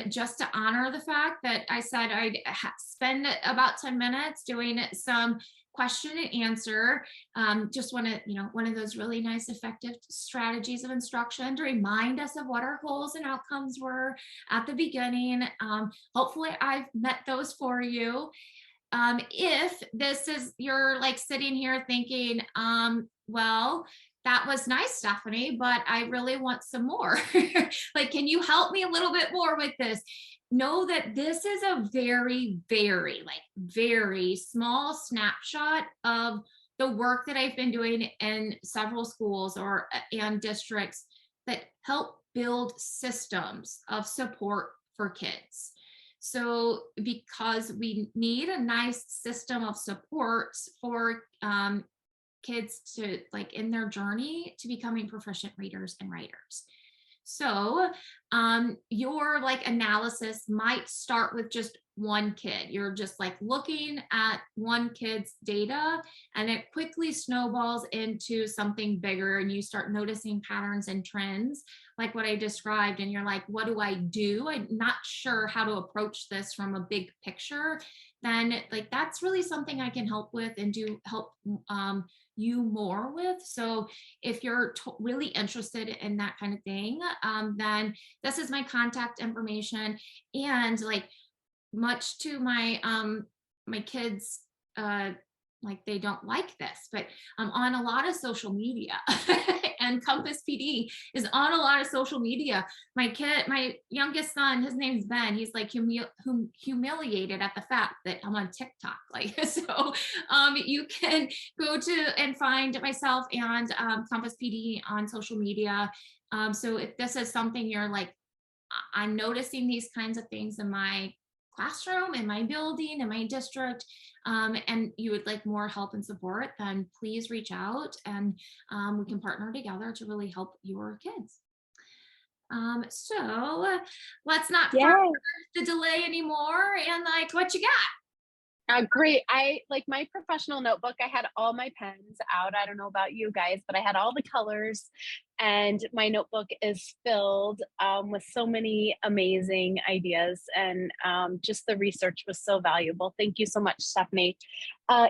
just to honor the fact that I said I'd spend about 10 minutes doing some question and answer. Just want to, one of those really nice, effective strategies of instruction to remind us of what our goals and outcomes were at the beginning. Hopefully I've met those for you. If this is, you're like sitting here thinking, well, that was nice, Stephanie, but I really want some more. Like, can you help me a little bit more with this? Know that this is a very, very, very small snapshot of the work that I've been doing in several schools and districts that help build systems of support for kids. So because we need a nice system of supports for kids to in their journey to becoming proficient readers and writers. So your analysis might start with just one kid. You're just looking at one kid's data, and it quickly snowballs into something bigger, and you start noticing patterns and trends like what I described, and you're like, what do I do? I'm not sure how to approach this from a big picture. Then that's really something I can help with and help you more with. So if you're really interested in that kind of thing, then this is my contact information. And much to my my kids they don't like this, but I'm on a lot of social media and Compass PD is on a lot of social media. My youngest son, his name's Ben. He's humiliated at the fact that I'm on TikTok. So you can go to and find myself and Compass PD on social media. So if this is something you're I'm noticing these kinds of things in my classroom, in my building, in my district, and you would like more help and support, then please reach out, and we can partner together to really help your kids. So let's not the delay anymore, and what you got? Great. I my professional notebook. I had all my pens out. I don't know about you guys, but I had all the colors, and my notebook is filled with so many amazing ideas, and just the research was so valuable. Thank you so much, Stephanie. I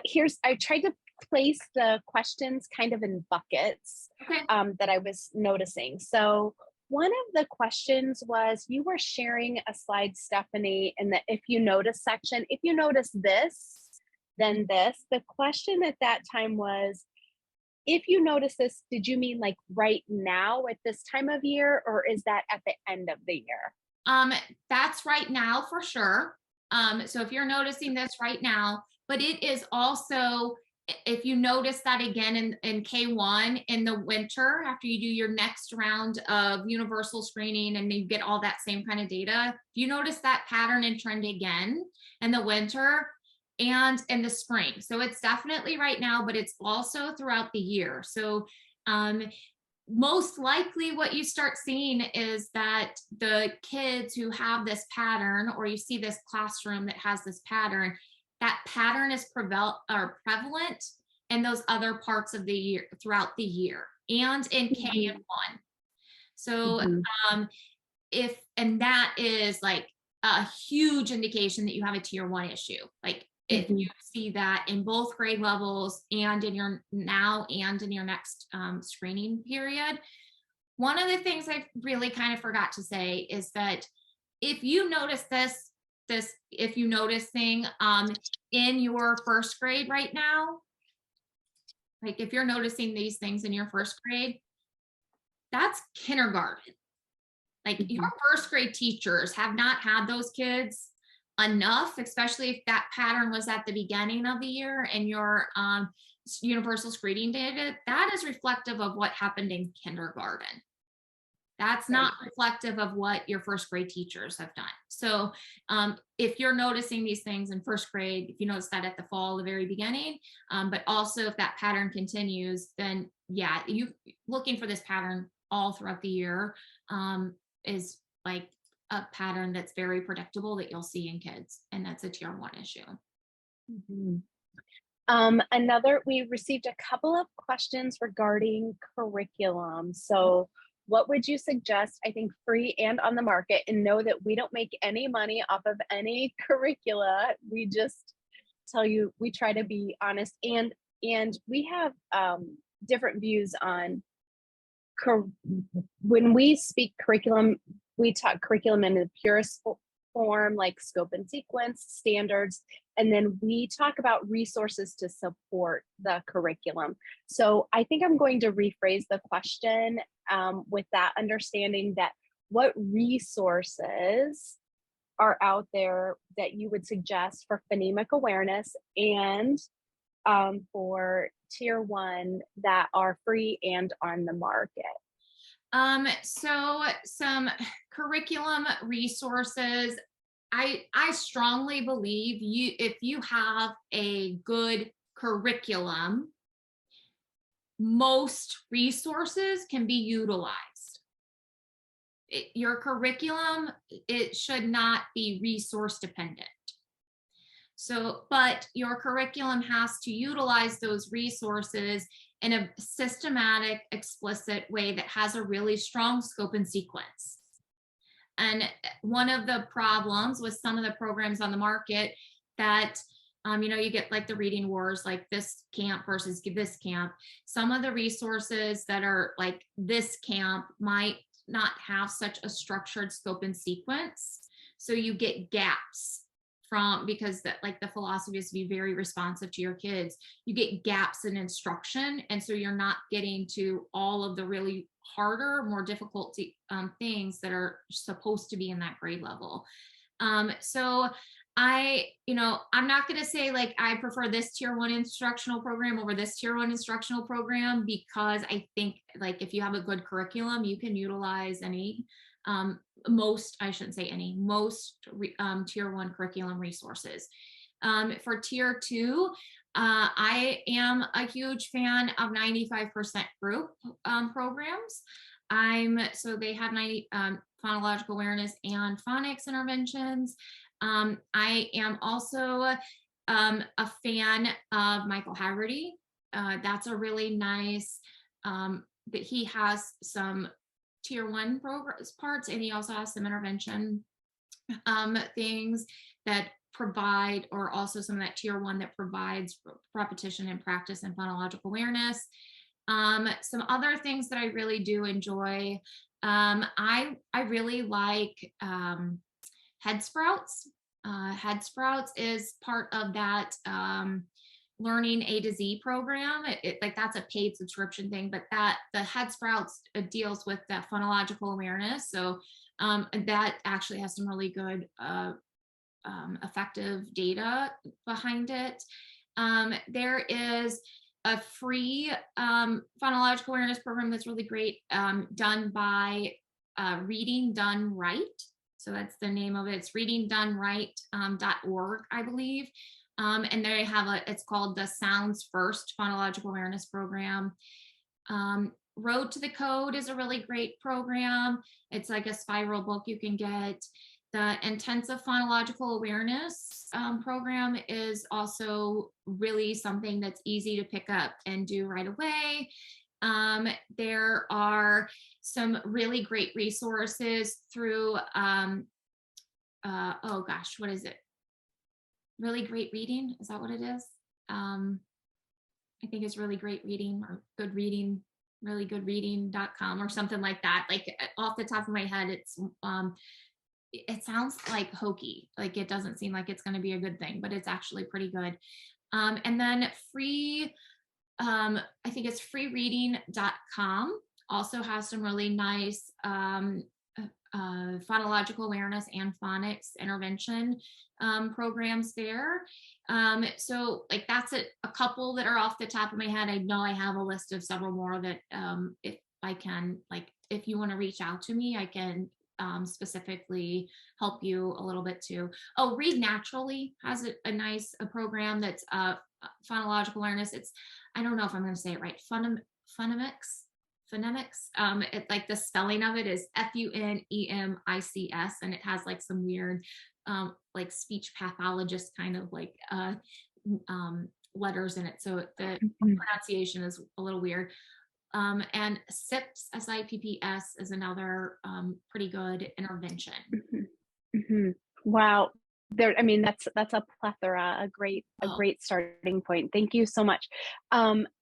tried to place the questions kind of in buckets that I was noticing. So one of the questions was, you were sharing a slide, Stephanie, in the if you notice section. If you notice this, then this. The question at that time was, if you notice this, did you mean right now at this time of year, or is that at the end of the year? That's right now for sure. So if you're noticing this right now, but it is also, if you notice that again in K1 in the winter, after you do your next round of universal screening and you get all that same kind of data, if you notice that pattern and trend again in the winter and in the spring. So it's definitely right now, but it's also throughout the year. So most likely what you start seeing is that the kids who have this pattern, or you see this classroom that has this pattern, that pattern is prevalent in those other parts of the year throughout the year. and in K and Mhm, 1. So mhm, um, and that is like a huge indication that you have a tier 1 issue. Like if you mhm, see that in both grade levels and in your now and in your next screening period. One of the things I really kind of forgot to say is that if you notice if you notice thing in your first grade right now, like if you're noticing these things in your first grade, that's kindergarten. Like your mhm. first grade teachers have not had those kids enough, especially if that pattern was at the beginning of the year and your universal screening data, that is reflective of what happened in kindergarten. That's not Right. reflective of what your first grade teachers have done. So if you're noticing these things in first grade, if you notice that at the fall, the very beginning, but also if that pattern continues, then yeah, you looking for this pattern all throughout the year is like a pattern that's very predictable that you'll see in kids, and that's a tier 1 issue. Mhm. We received a couple of questions regarding curriculum. So, what would you suggest? I think free and on the market, and know that we don't make any money off of any curricula. We just tell you we try to be honest, and we have different views on cur- when we speak curriculum, we talk curriculum in the purest form, like scope and sequence, standards, and then we talk about resources to support the curriculum. So I think I'm going to rephrase the question with that understanding that what resources are out there that you would suggest for phonemic awareness and for tier 1 that are free and on the market. So some curriculum resources. I strongly believe you if you have a good curriculum, most resources can be utilized. Your curriculum, it should not be resource dependent. So, but your curriculum has to utilize those resources in a systematic, explicit way that has a really strong scope and sequence. And one of the problems with some of the programs on the market that you get like the reading wars, like this camp versus this camp. Some of the resources that are like this camp might not have such a structured scope and sequence. So you get gaps from because that like the philosophy is to be very responsive to your kids. You get gaps in instruction, and so you're not getting to all of the really harder, more difficult things that are supposed to be in that grade level. So I'm not going to say like I prefer this tier 1 instructional program over this tier 1 instructional program, because I think like if you have a good curriculum, you can utilize any I shouldn't say any, most tier 1 curriculum resources. For tier 2, I am a huge fan of 95% group programs. So they have 90 phonological awareness and phonics interventions. I am also a fan of Michael Haggerty. That's a really nice that he has some tier 1 programs parts, and he also has some intervention things that provide, or also some of that tier 1 that provides repetition and practice and phonological awareness. Some other things that I really do enjoy. I really like Head Sprouts. Head Sprouts is part of that learning A to Z program. Like that's a paid subscription thing, but that the Head Sprouts deals with that phonological awareness. So that actually has some really good effective data behind it. There is a free phonological awareness program that's really great, done by Reading Done Right. So that's the name of it. It's readingdoneright.org, I believe. And they have it's called the Sounds First Phonological Awareness Program. Road to the Code is a really great program. It's like a spiral book you can get. The Intensive Phonological Awareness program is also really something that's easy to pick up and do right away. There are some really great resources through, oh gosh, what is it? Really Great Reading. Is that what it is? Um, I think it's Really Great Reading or Good Reading, reallygoodreading.com or something like that. Like off the top of my head, it sounds like hokey. Like it doesn't seem like it's going to be a good thing, but it's actually pretty good. And then I think it's freereading.com also has some really nice phonological awareness and phonics intervention programs there. So like that's a couple that are off the top of my head. I know I have a list of several more that if I can, like, if you want to reach out to me, I can specifically help you a little bit too. Oh, Read Naturally has a nice program that's phonological awareness. It's, I don't know if I'm going to say it right. Phonemics. It, like the spelling of it is FUNEMICS, and it has like some weird, like speech pathologist kind of like letters in it. So the pronunciation is a little weird. And SIPS is another pretty good intervention. Wow. There, I mean, that's a plethora, a Oh, great starting point. Thank you so much.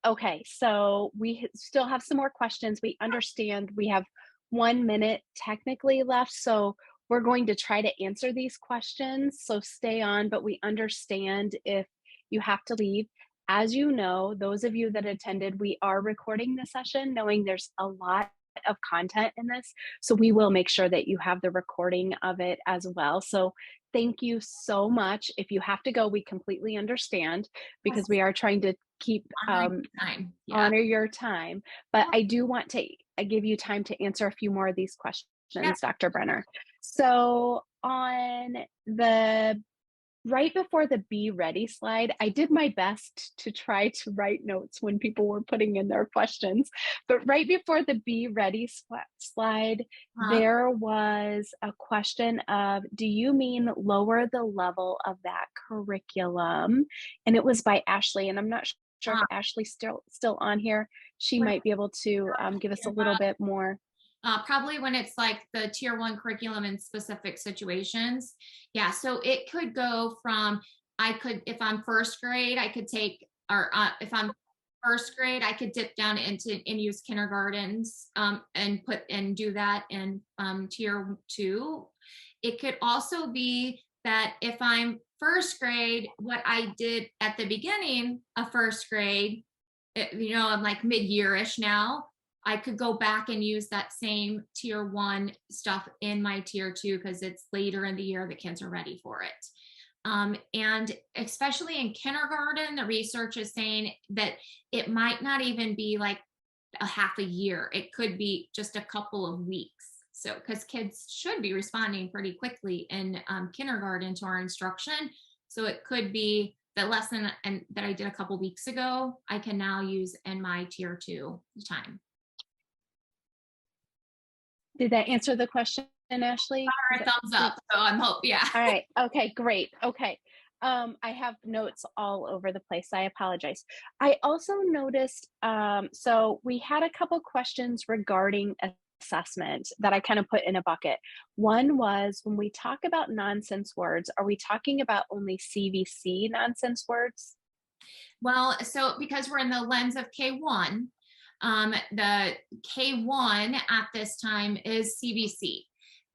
Okay, so we still have some more questions. We understand we have 1 minute technically left, so we're going to try to answer these questions. So stay on, but we understand if you have to leave. As you know, those of you that attended, we are recording the session, knowing there's a lot of content in this. So we will make sure that you have the recording of it as well. So thank you so much. If you have to go, we completely understand because we are trying to keep honoring time. Yeah. honor your time. But I do want to give you time to answer a few more of these Yeah. questions, Dr. Brenner. So on the right before the be ready slide, I did my best to try to write notes when people were putting in their questions. But right before the be ready slide, Uh-huh. there was a question of, do you mean lower the level of that curriculum? And it was by Ashley. And I'm not sure if Uh, Ashley's still on here. She when might be able to give us a little bit more. probably when it's like the tier one curriculum in specific situations. Yeah. So it could go from, if I'm first grade, I could take, or if I'm first grade, I could dip down into and use kindergartens and do that in tier two. It could also be that if I'm first grade, what I did at the beginning of first grade, I'm like mid-year-ish now, I could go back and use that same tier one stuff in my tier two because it's later in the year the kids are ready for it. And especially in kindergarten, the research is saying that it might not even be like a half a year. It could be just a couple of weeks. So, because kids should be responding pretty quickly in kindergarten to our instruction. So it could be the lesson that I did a couple weeks ago, I can now use in my tier two time. Did that answer the question, Ashley? Or a thumbs up. So I'm yeah. All right. Okay, great. Okay. I have notes all over the place. I apologize. I also noticed, so we had a couple questions regarding assessment that I kind of put in a bucket. One was, when we talk about nonsense words, are we talking about only CVC nonsense words? Well, so because we're in the lens of K1, the K1 at this time is CVC.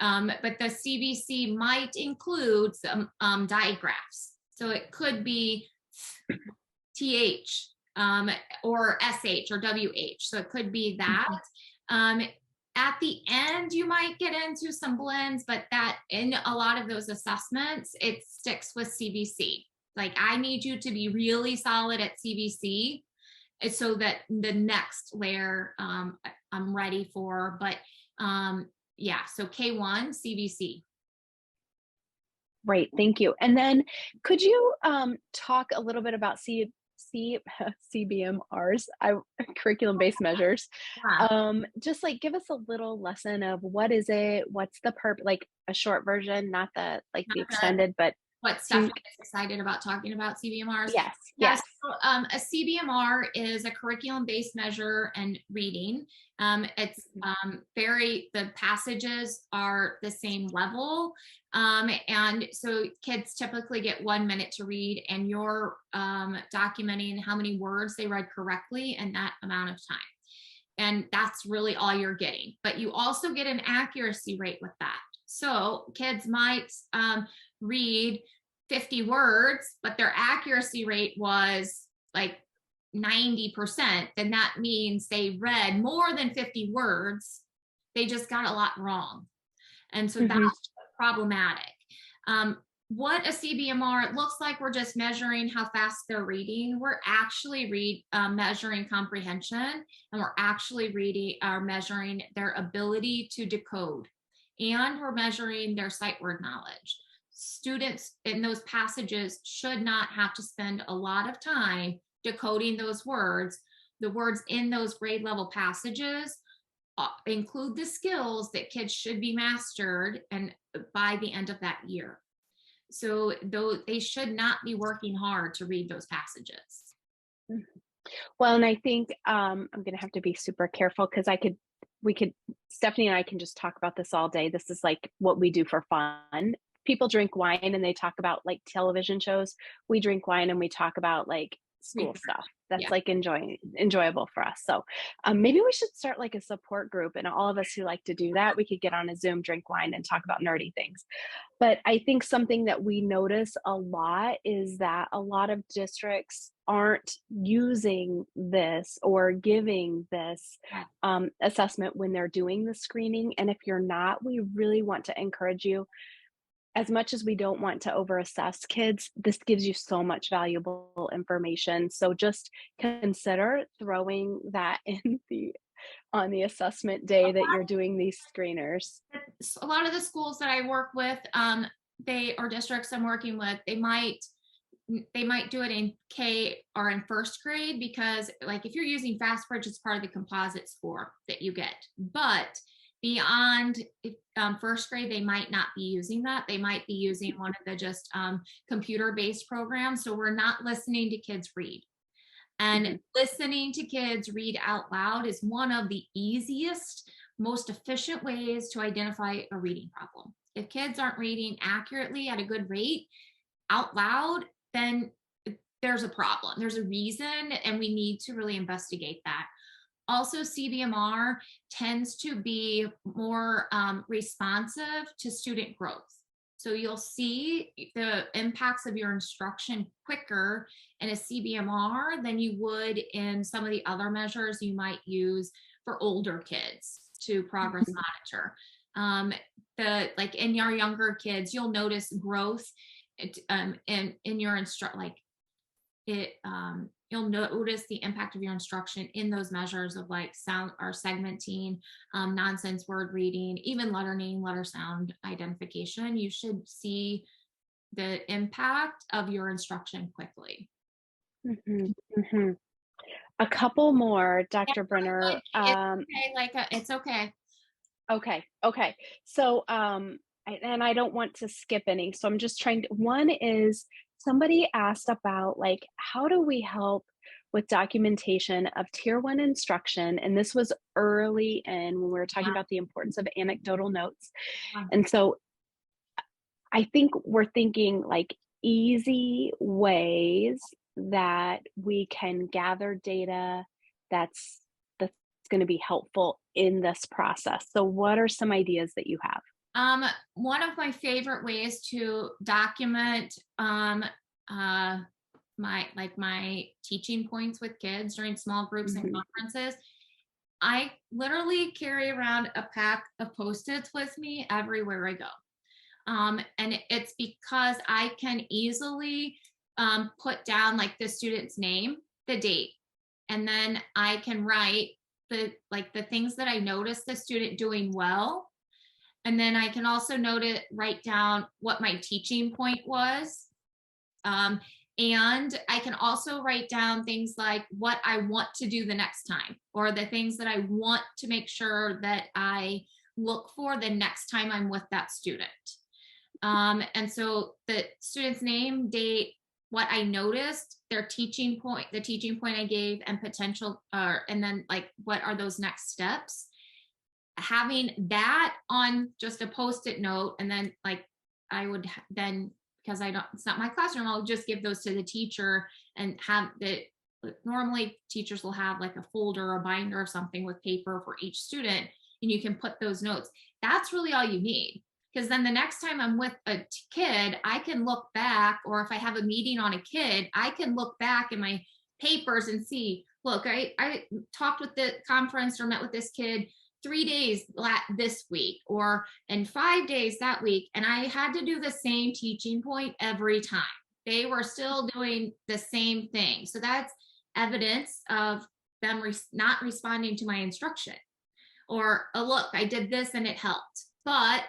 But the CVC might include some digraphs. So it could be TH or SH or WH. So it could be that. At the end, you might get into some blends, but that in a lot of those assessments, it sticks with CVC. Like, I need you to be really solid at CVC so that the next layer I'm ready for. But yeah, so K1, CVC. Great, thank you. And then could you talk a little bit about CBMRs, curriculum-based measures? Yeah. Just like give us a little lesson of what is it, what's the purpose, like a short version, not the like the extended, but What Stephanie to is excited about talking about CBMRs. yes, Yes, yes. A CBMR is a curriculum-based measure and reading. It's the passages are the same level. And so kids typically get 1 minute to read, and you're documenting how many words they read correctly in that amount of time. And that's really all you're getting. But you also get an accuracy rate with that. So kids might read 50 words, but their accuracy rate was like 90%, then that means they read more than 50 words. They just got a lot wrong. And so Mhm. that's problematic. What a CBMR, it looks like we're just measuring how fast they're reading. We're actually measuring comprehension, and we're actually measuring their ability to decode, and we're measuring their sight word knowledge. Students in those passages should not have to spend a lot of time decoding those words. The words in those grade level passages include the skills that kids should be mastered and by the end of that year. So though they should not be working hard to read those passages. Mhm. Well, and I think, I'm gonna have to be super careful because we could Stephanie and I can just talk about this all day. This is, like, what we do for fun. People drink wine and they talk about, like, television shows. We drink wine and we talk about, like, school Research. stuff. Yeah. That's, like, enjoyable for us. So, maybe we should start, like, a support group, and all of us who like to do that, we could get on a Zoom, drink wine, and talk about nerdy things. But I think something that we notice a lot is that a lot of districts aren't using this or giving this assessment when they're doing the screening. And if you're not, we really want to encourage you. As much as we don't want to overassess kids, this gives you so much valuable information. So just consider throwing that in the on the assessment day that you're doing these screeners. A lot of the schools that I work with, they or districts I'm working with, they might do it in K or in first grade, because like if you're using FastBridge, it's part of the composite score that you get. But beyond first grade, they might not be using that. They might be using one of the just computer-based programs. So we're not listening to kids read. And Mhm. listening to kids read out loud is one of the easiest, most efficient ways to identify a reading problem. If kids aren't reading accurately at a good rate out loud, then there's a problem. There's a reason, and we need to really investigate that. Also, CBMR tends to be more responsive to student growth. So you'll see the impacts of your instruction quicker in a CBMR than you would in some of the other measures you might use for older kids to progress Mhm. monitor. Um, like in your younger kids, you'll notice growth in your you'll notice the impact of your instruction in those measures of like sound or segmenting, nonsense word reading, even letter name, letter sound identification. You should see the impact of your instruction quickly. Mhm. Mhm. A couple more, Yeah, Dr. go Brenner. ahead. It's okay. It's okay. Okay, okay. So, and I don't want to skip any, so I'm just trying to one is somebody asked about, like, how do we help with documentation of Tier 1 instruction? And this was early in when we were talking about the importance of anecdotal notes. Yeah. And so I think we're thinking, like, easy ways that we can gather data that's gonna be helpful in this process. So what are some ideas that you have? Um, One of my favorite ways to document uh, my teaching points with kids during small groups and Mhm, conferences, I literally carry around a pack of Post-its with me everywhere I go. And it's because I can easily put down like the student's name, the date, and then I can write the things that I noticed the student doing well, and then I can also write down what my teaching point was. Um, and I can also write down things like what I want to do the next time, or the things that I want to make sure that I look for the next time I'm with that student. And so the student's name, date, what I noticed, their teaching point, the teaching point I gave, and potential, and then like what are those next steps. Having that on just a post-it note, and then like I would then, because I don't, it's not my classroom, I'll just give those to the teacher and have the, normally teachers will have like a folder or a binder or something with paper for each student, and you can put those notes. That's really all you need, because then the next time I'm with a kid, I can look back, or if I have a meeting on a kid, I can look back in my papers and see, look, I talked with the conference or met with this kid 3 days this week, or in 5 days that week, and I had to do the same teaching point every time. They were still doing the same thing. So that's evidence of them not responding to my instruction. Or, oh, look, I did this and it helped, but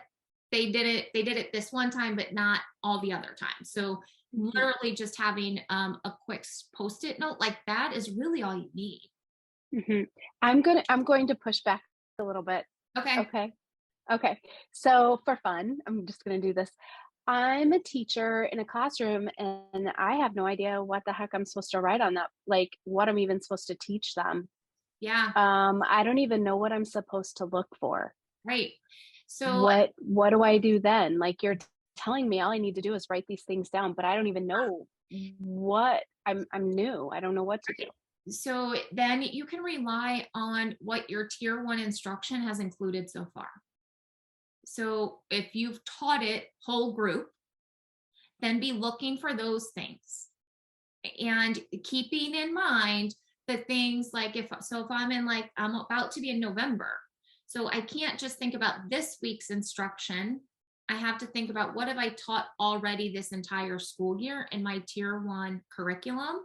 they did it this one time, but not all the other times. So literally just having a quick post-it note like that is really all you need. Mhm. I'm going to push back a little bit. Okay. Okay. Okay. So for fun, I'm just going to do this. I'm a teacher in a classroom and I have no idea what the heck I'm supposed to write on that, like what I'm even supposed to teach them. Yeah. I don't even know what I'm supposed to look for. Right. So What do I do then? Like you're telling me all I need to do is write these things down, but I don't even know what I'm new. I don't know what to do. so then you can rely on what your tier one instruction has included so far. So if you've taught it whole group, then be looking for those things and keeping in mind the things like, if I'm in, like I'm about to be in November, so I can't just think about this week's instruction. I have to think about what have I taught already this entire school year in my tier one curriculum,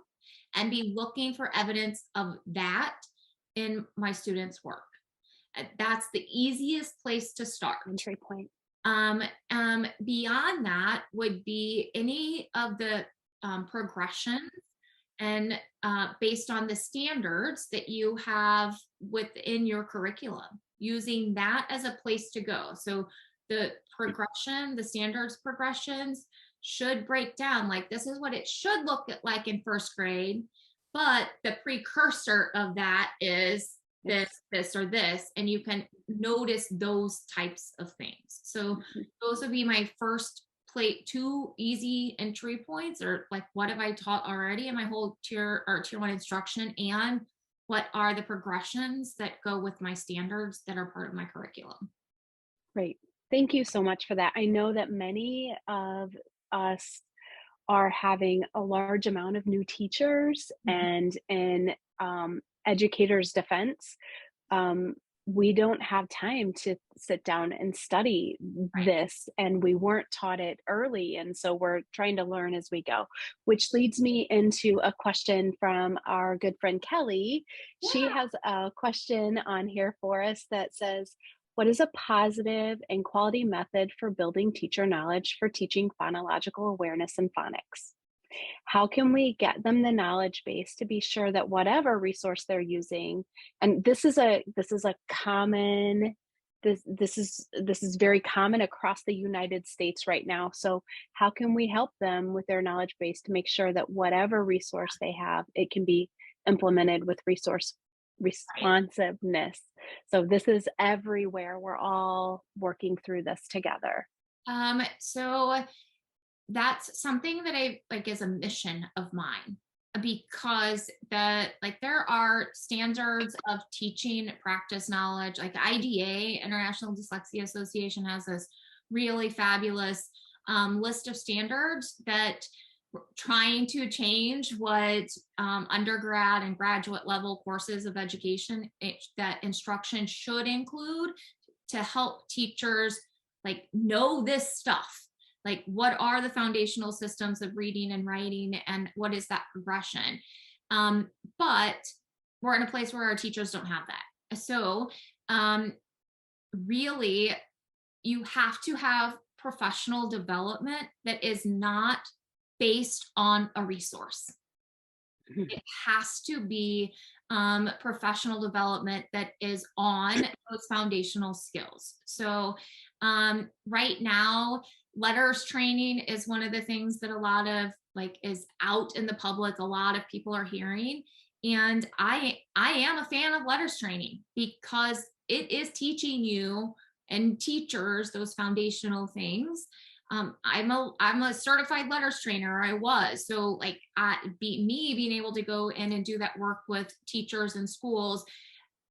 and be looking for evidence of that in my students' work. That's the easiest place to start. Entry point. Beyond that would be any of the progressions, and based on the standards that you have within your curriculum, using that as a place to go. So the progression, the standards progressions should break down like this is what it should look like in first grade, but the precursor of that is this, or this, and you can notice those types of things. So Mhm. those would be my first two easy entry points, or like what have I taught already in my whole tier or tier one instruction, and what are the progressions that go with my standards that are part of my curriculum. Great. Thank you so much for that. I know that many of us are having a large amount of new teachers, Mhm. and in educators' defense, um, we don't have time to sit down and study Right. this, and we weren't taught it early, and so we're trying to learn as we go. Which leads me into a question from our good friend Kelly. She Yeah. has a question on here for us that says, what is a positive and quality method for building teacher knowledge for teaching phonological awareness and phonics? How can we get them the knowledge base to be sure that whatever resource they're using, and this is a common, this is very common across the United States right now. So how can we help them with their knowledge base to make sure that whatever resource they have, it can be implemented with resource Right. responsiveness? So this is everywhere. We're all working through this together. So that's something that I like is a mission of mine, because there are standards of teaching practice knowledge, like IDA, International Dyslexia Association, has this really fabulous list of standards that trying to change what undergrad and graduate level courses of education that instruction should include to help teachers like know this stuff, like what are the foundational systems of reading and writing, and what is that progression. But we're in a place where our teachers don't have that. So really, you have to have professional development that is not based on a resource. It has to be professional development that is on those foundational skills. So right now, letters training is one of the things that a lot of like is out in the public, a lot of people are hearing. And I am a fan of letters training because it is teaching you and teachers those foundational things. I'm a certified letters trainer. I was so like being able to go in and do that work with teachers and schools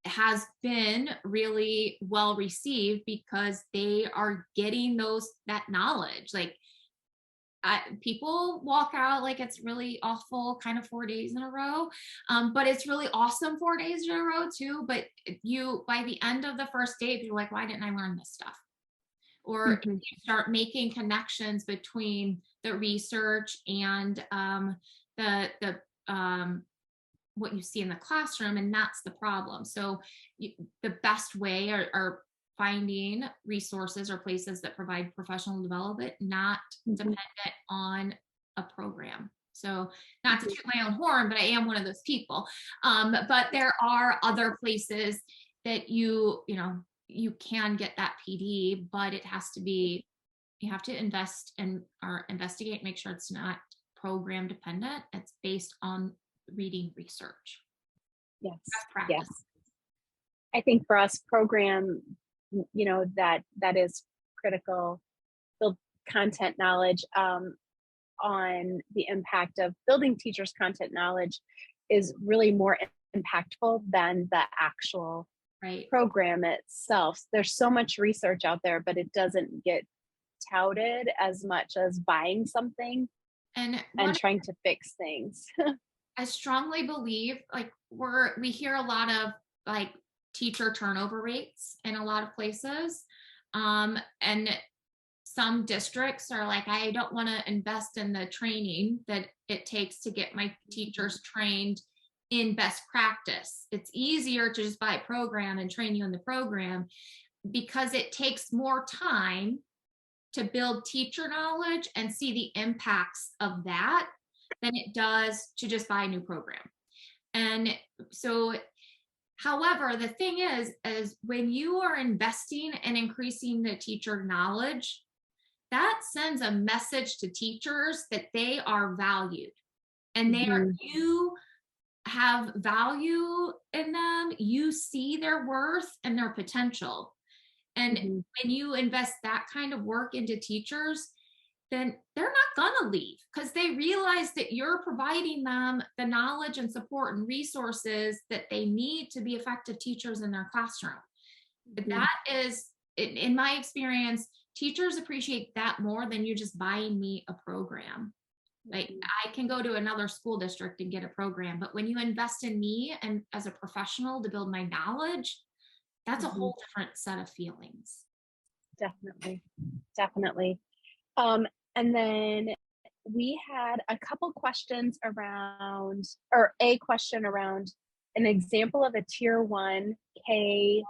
has been really well received because they are getting that knowledge. Like people walk out like it's really awful kind of 4 days in a row, but it's really awesome 4 days in a row too. But you by the end of the first day, you're like, why didn't I learn this stuff? Or Mhm. you start making connections between the research and the what you see in the classroom, and that's the problem. So the best way are finding resources or places that provide professional development, not Mhm. dependent on a program. So not to Mhm. toot my own horn, but I am one of those people. But there are other places that you can get that PD, but it has to be, you have to invest and or investigate, make sure it's not program dependent. It's based on reading research, Yes. best practice. Yes. I think for us, program, that is critical. Build content knowledge, on the impact of building teachers' content knowledge is really more impactful than the actual Right. program itself. There's so much research out there, but it doesn't get touted as much as buying something And and what trying to fix things. I strongly believe, like we hear a lot of like teacher turnover rates in a lot of places. And some districts are like, I don't want to invest in the training that it takes to get my teachers trained in best practice. It's easier to just buy a program and train you in the program because it takes more time to build teacher knowledge and see the impacts of that than it does to just buy a new program. And so, however, the thing is when you are investing and increasing the teacher knowledge, that sends a message to teachers that they are valued and Mhm. you have value in them. You see their worth and their potential. And Mhm. when you invest that kind of work into teachers, then they're not going to leave because they realize that you're providing them the knowledge and support and resources that they need to be effective teachers in their classroom. Mhm. That is, in my experience, teachers appreciate that more than you just buying me a program. Like Mhm. I can go to another school district and get a program, but when you invest in me and as a professional to build my knowledge, that's a Mhm. whole different set of feelings. Definitely. Definitely. Um, and then we had a couple questions around, or a question around an example of a tier one, K1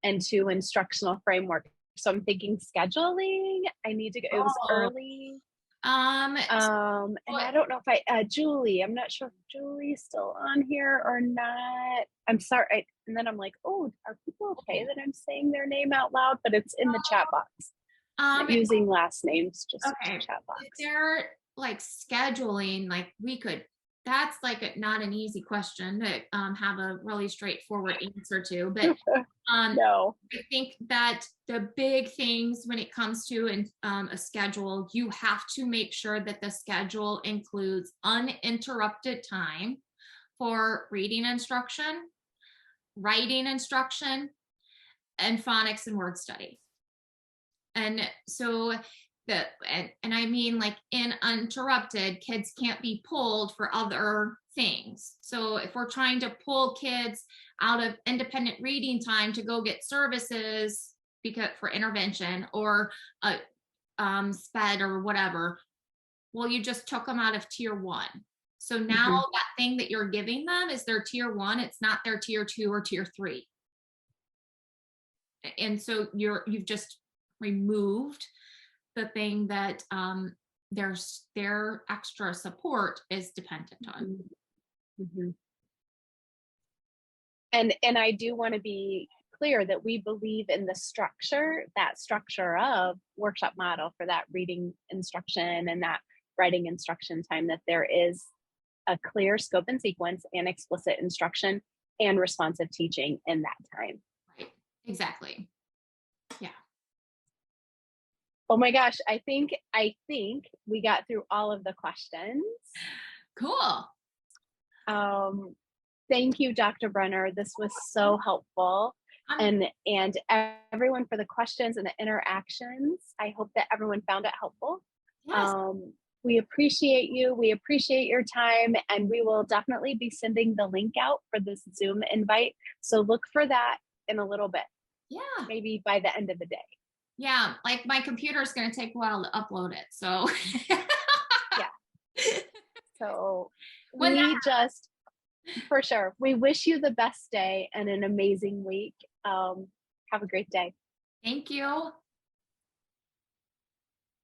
and 2 instructional framework. So I'm thinking scheduling. I need to go, it was Oh, early. um, And I don't know if Julie, I'm not sure if Julie's still on here or not. I'm sorry. And then I'm like, oh, are people okay that I'm saying their name out loud? But it's in the chat box. Not um, using last names, just okay. chat If box. they're like scheduling, like we could, that's like not an easy question to have a really straightforward answer to. But No. I think that the big things when it comes to a schedule, you have to make sure that the schedule includes uninterrupted time for reading instruction, writing instruction, and phonics and word study. And so and I mean like in uninterrupted, kids can't be pulled for other things. So if we're trying to pull kids out of independent reading time to go get services because for intervention or a sped or whatever, well, you just took them out of tier one. So now Hmm. that thing that you're giving them is their tier one. It's not their tier two or tier three. And so you've just removed the thing that their extra support is dependent on. Hmm. Hmm. And I do want to be clear that we believe in that structure of workshop model for that reading instruction and that writing instruction time, that there is a clear scope and sequence and explicit instruction and responsive teaching in that time. Right. Exactly. Yeah. Oh my gosh, I think we got through all of the questions. Cool. Um, Thank you, Dr. Brenner. This was so helpful. Um, And everyone for the questions and the interactions. I hope that everyone found it helpful. yes. Um, we appreciate you. We appreciate your time, and we will definitely be sending the link out for this Zoom invite. So look for that in a little bit, Yeah. maybe by the end of the day. Yeah. Like my computer is going to take a while to upload it. So Yeah. So when that, we just, for sure, we wish you the best day and an amazing week. Have a great day. thank you.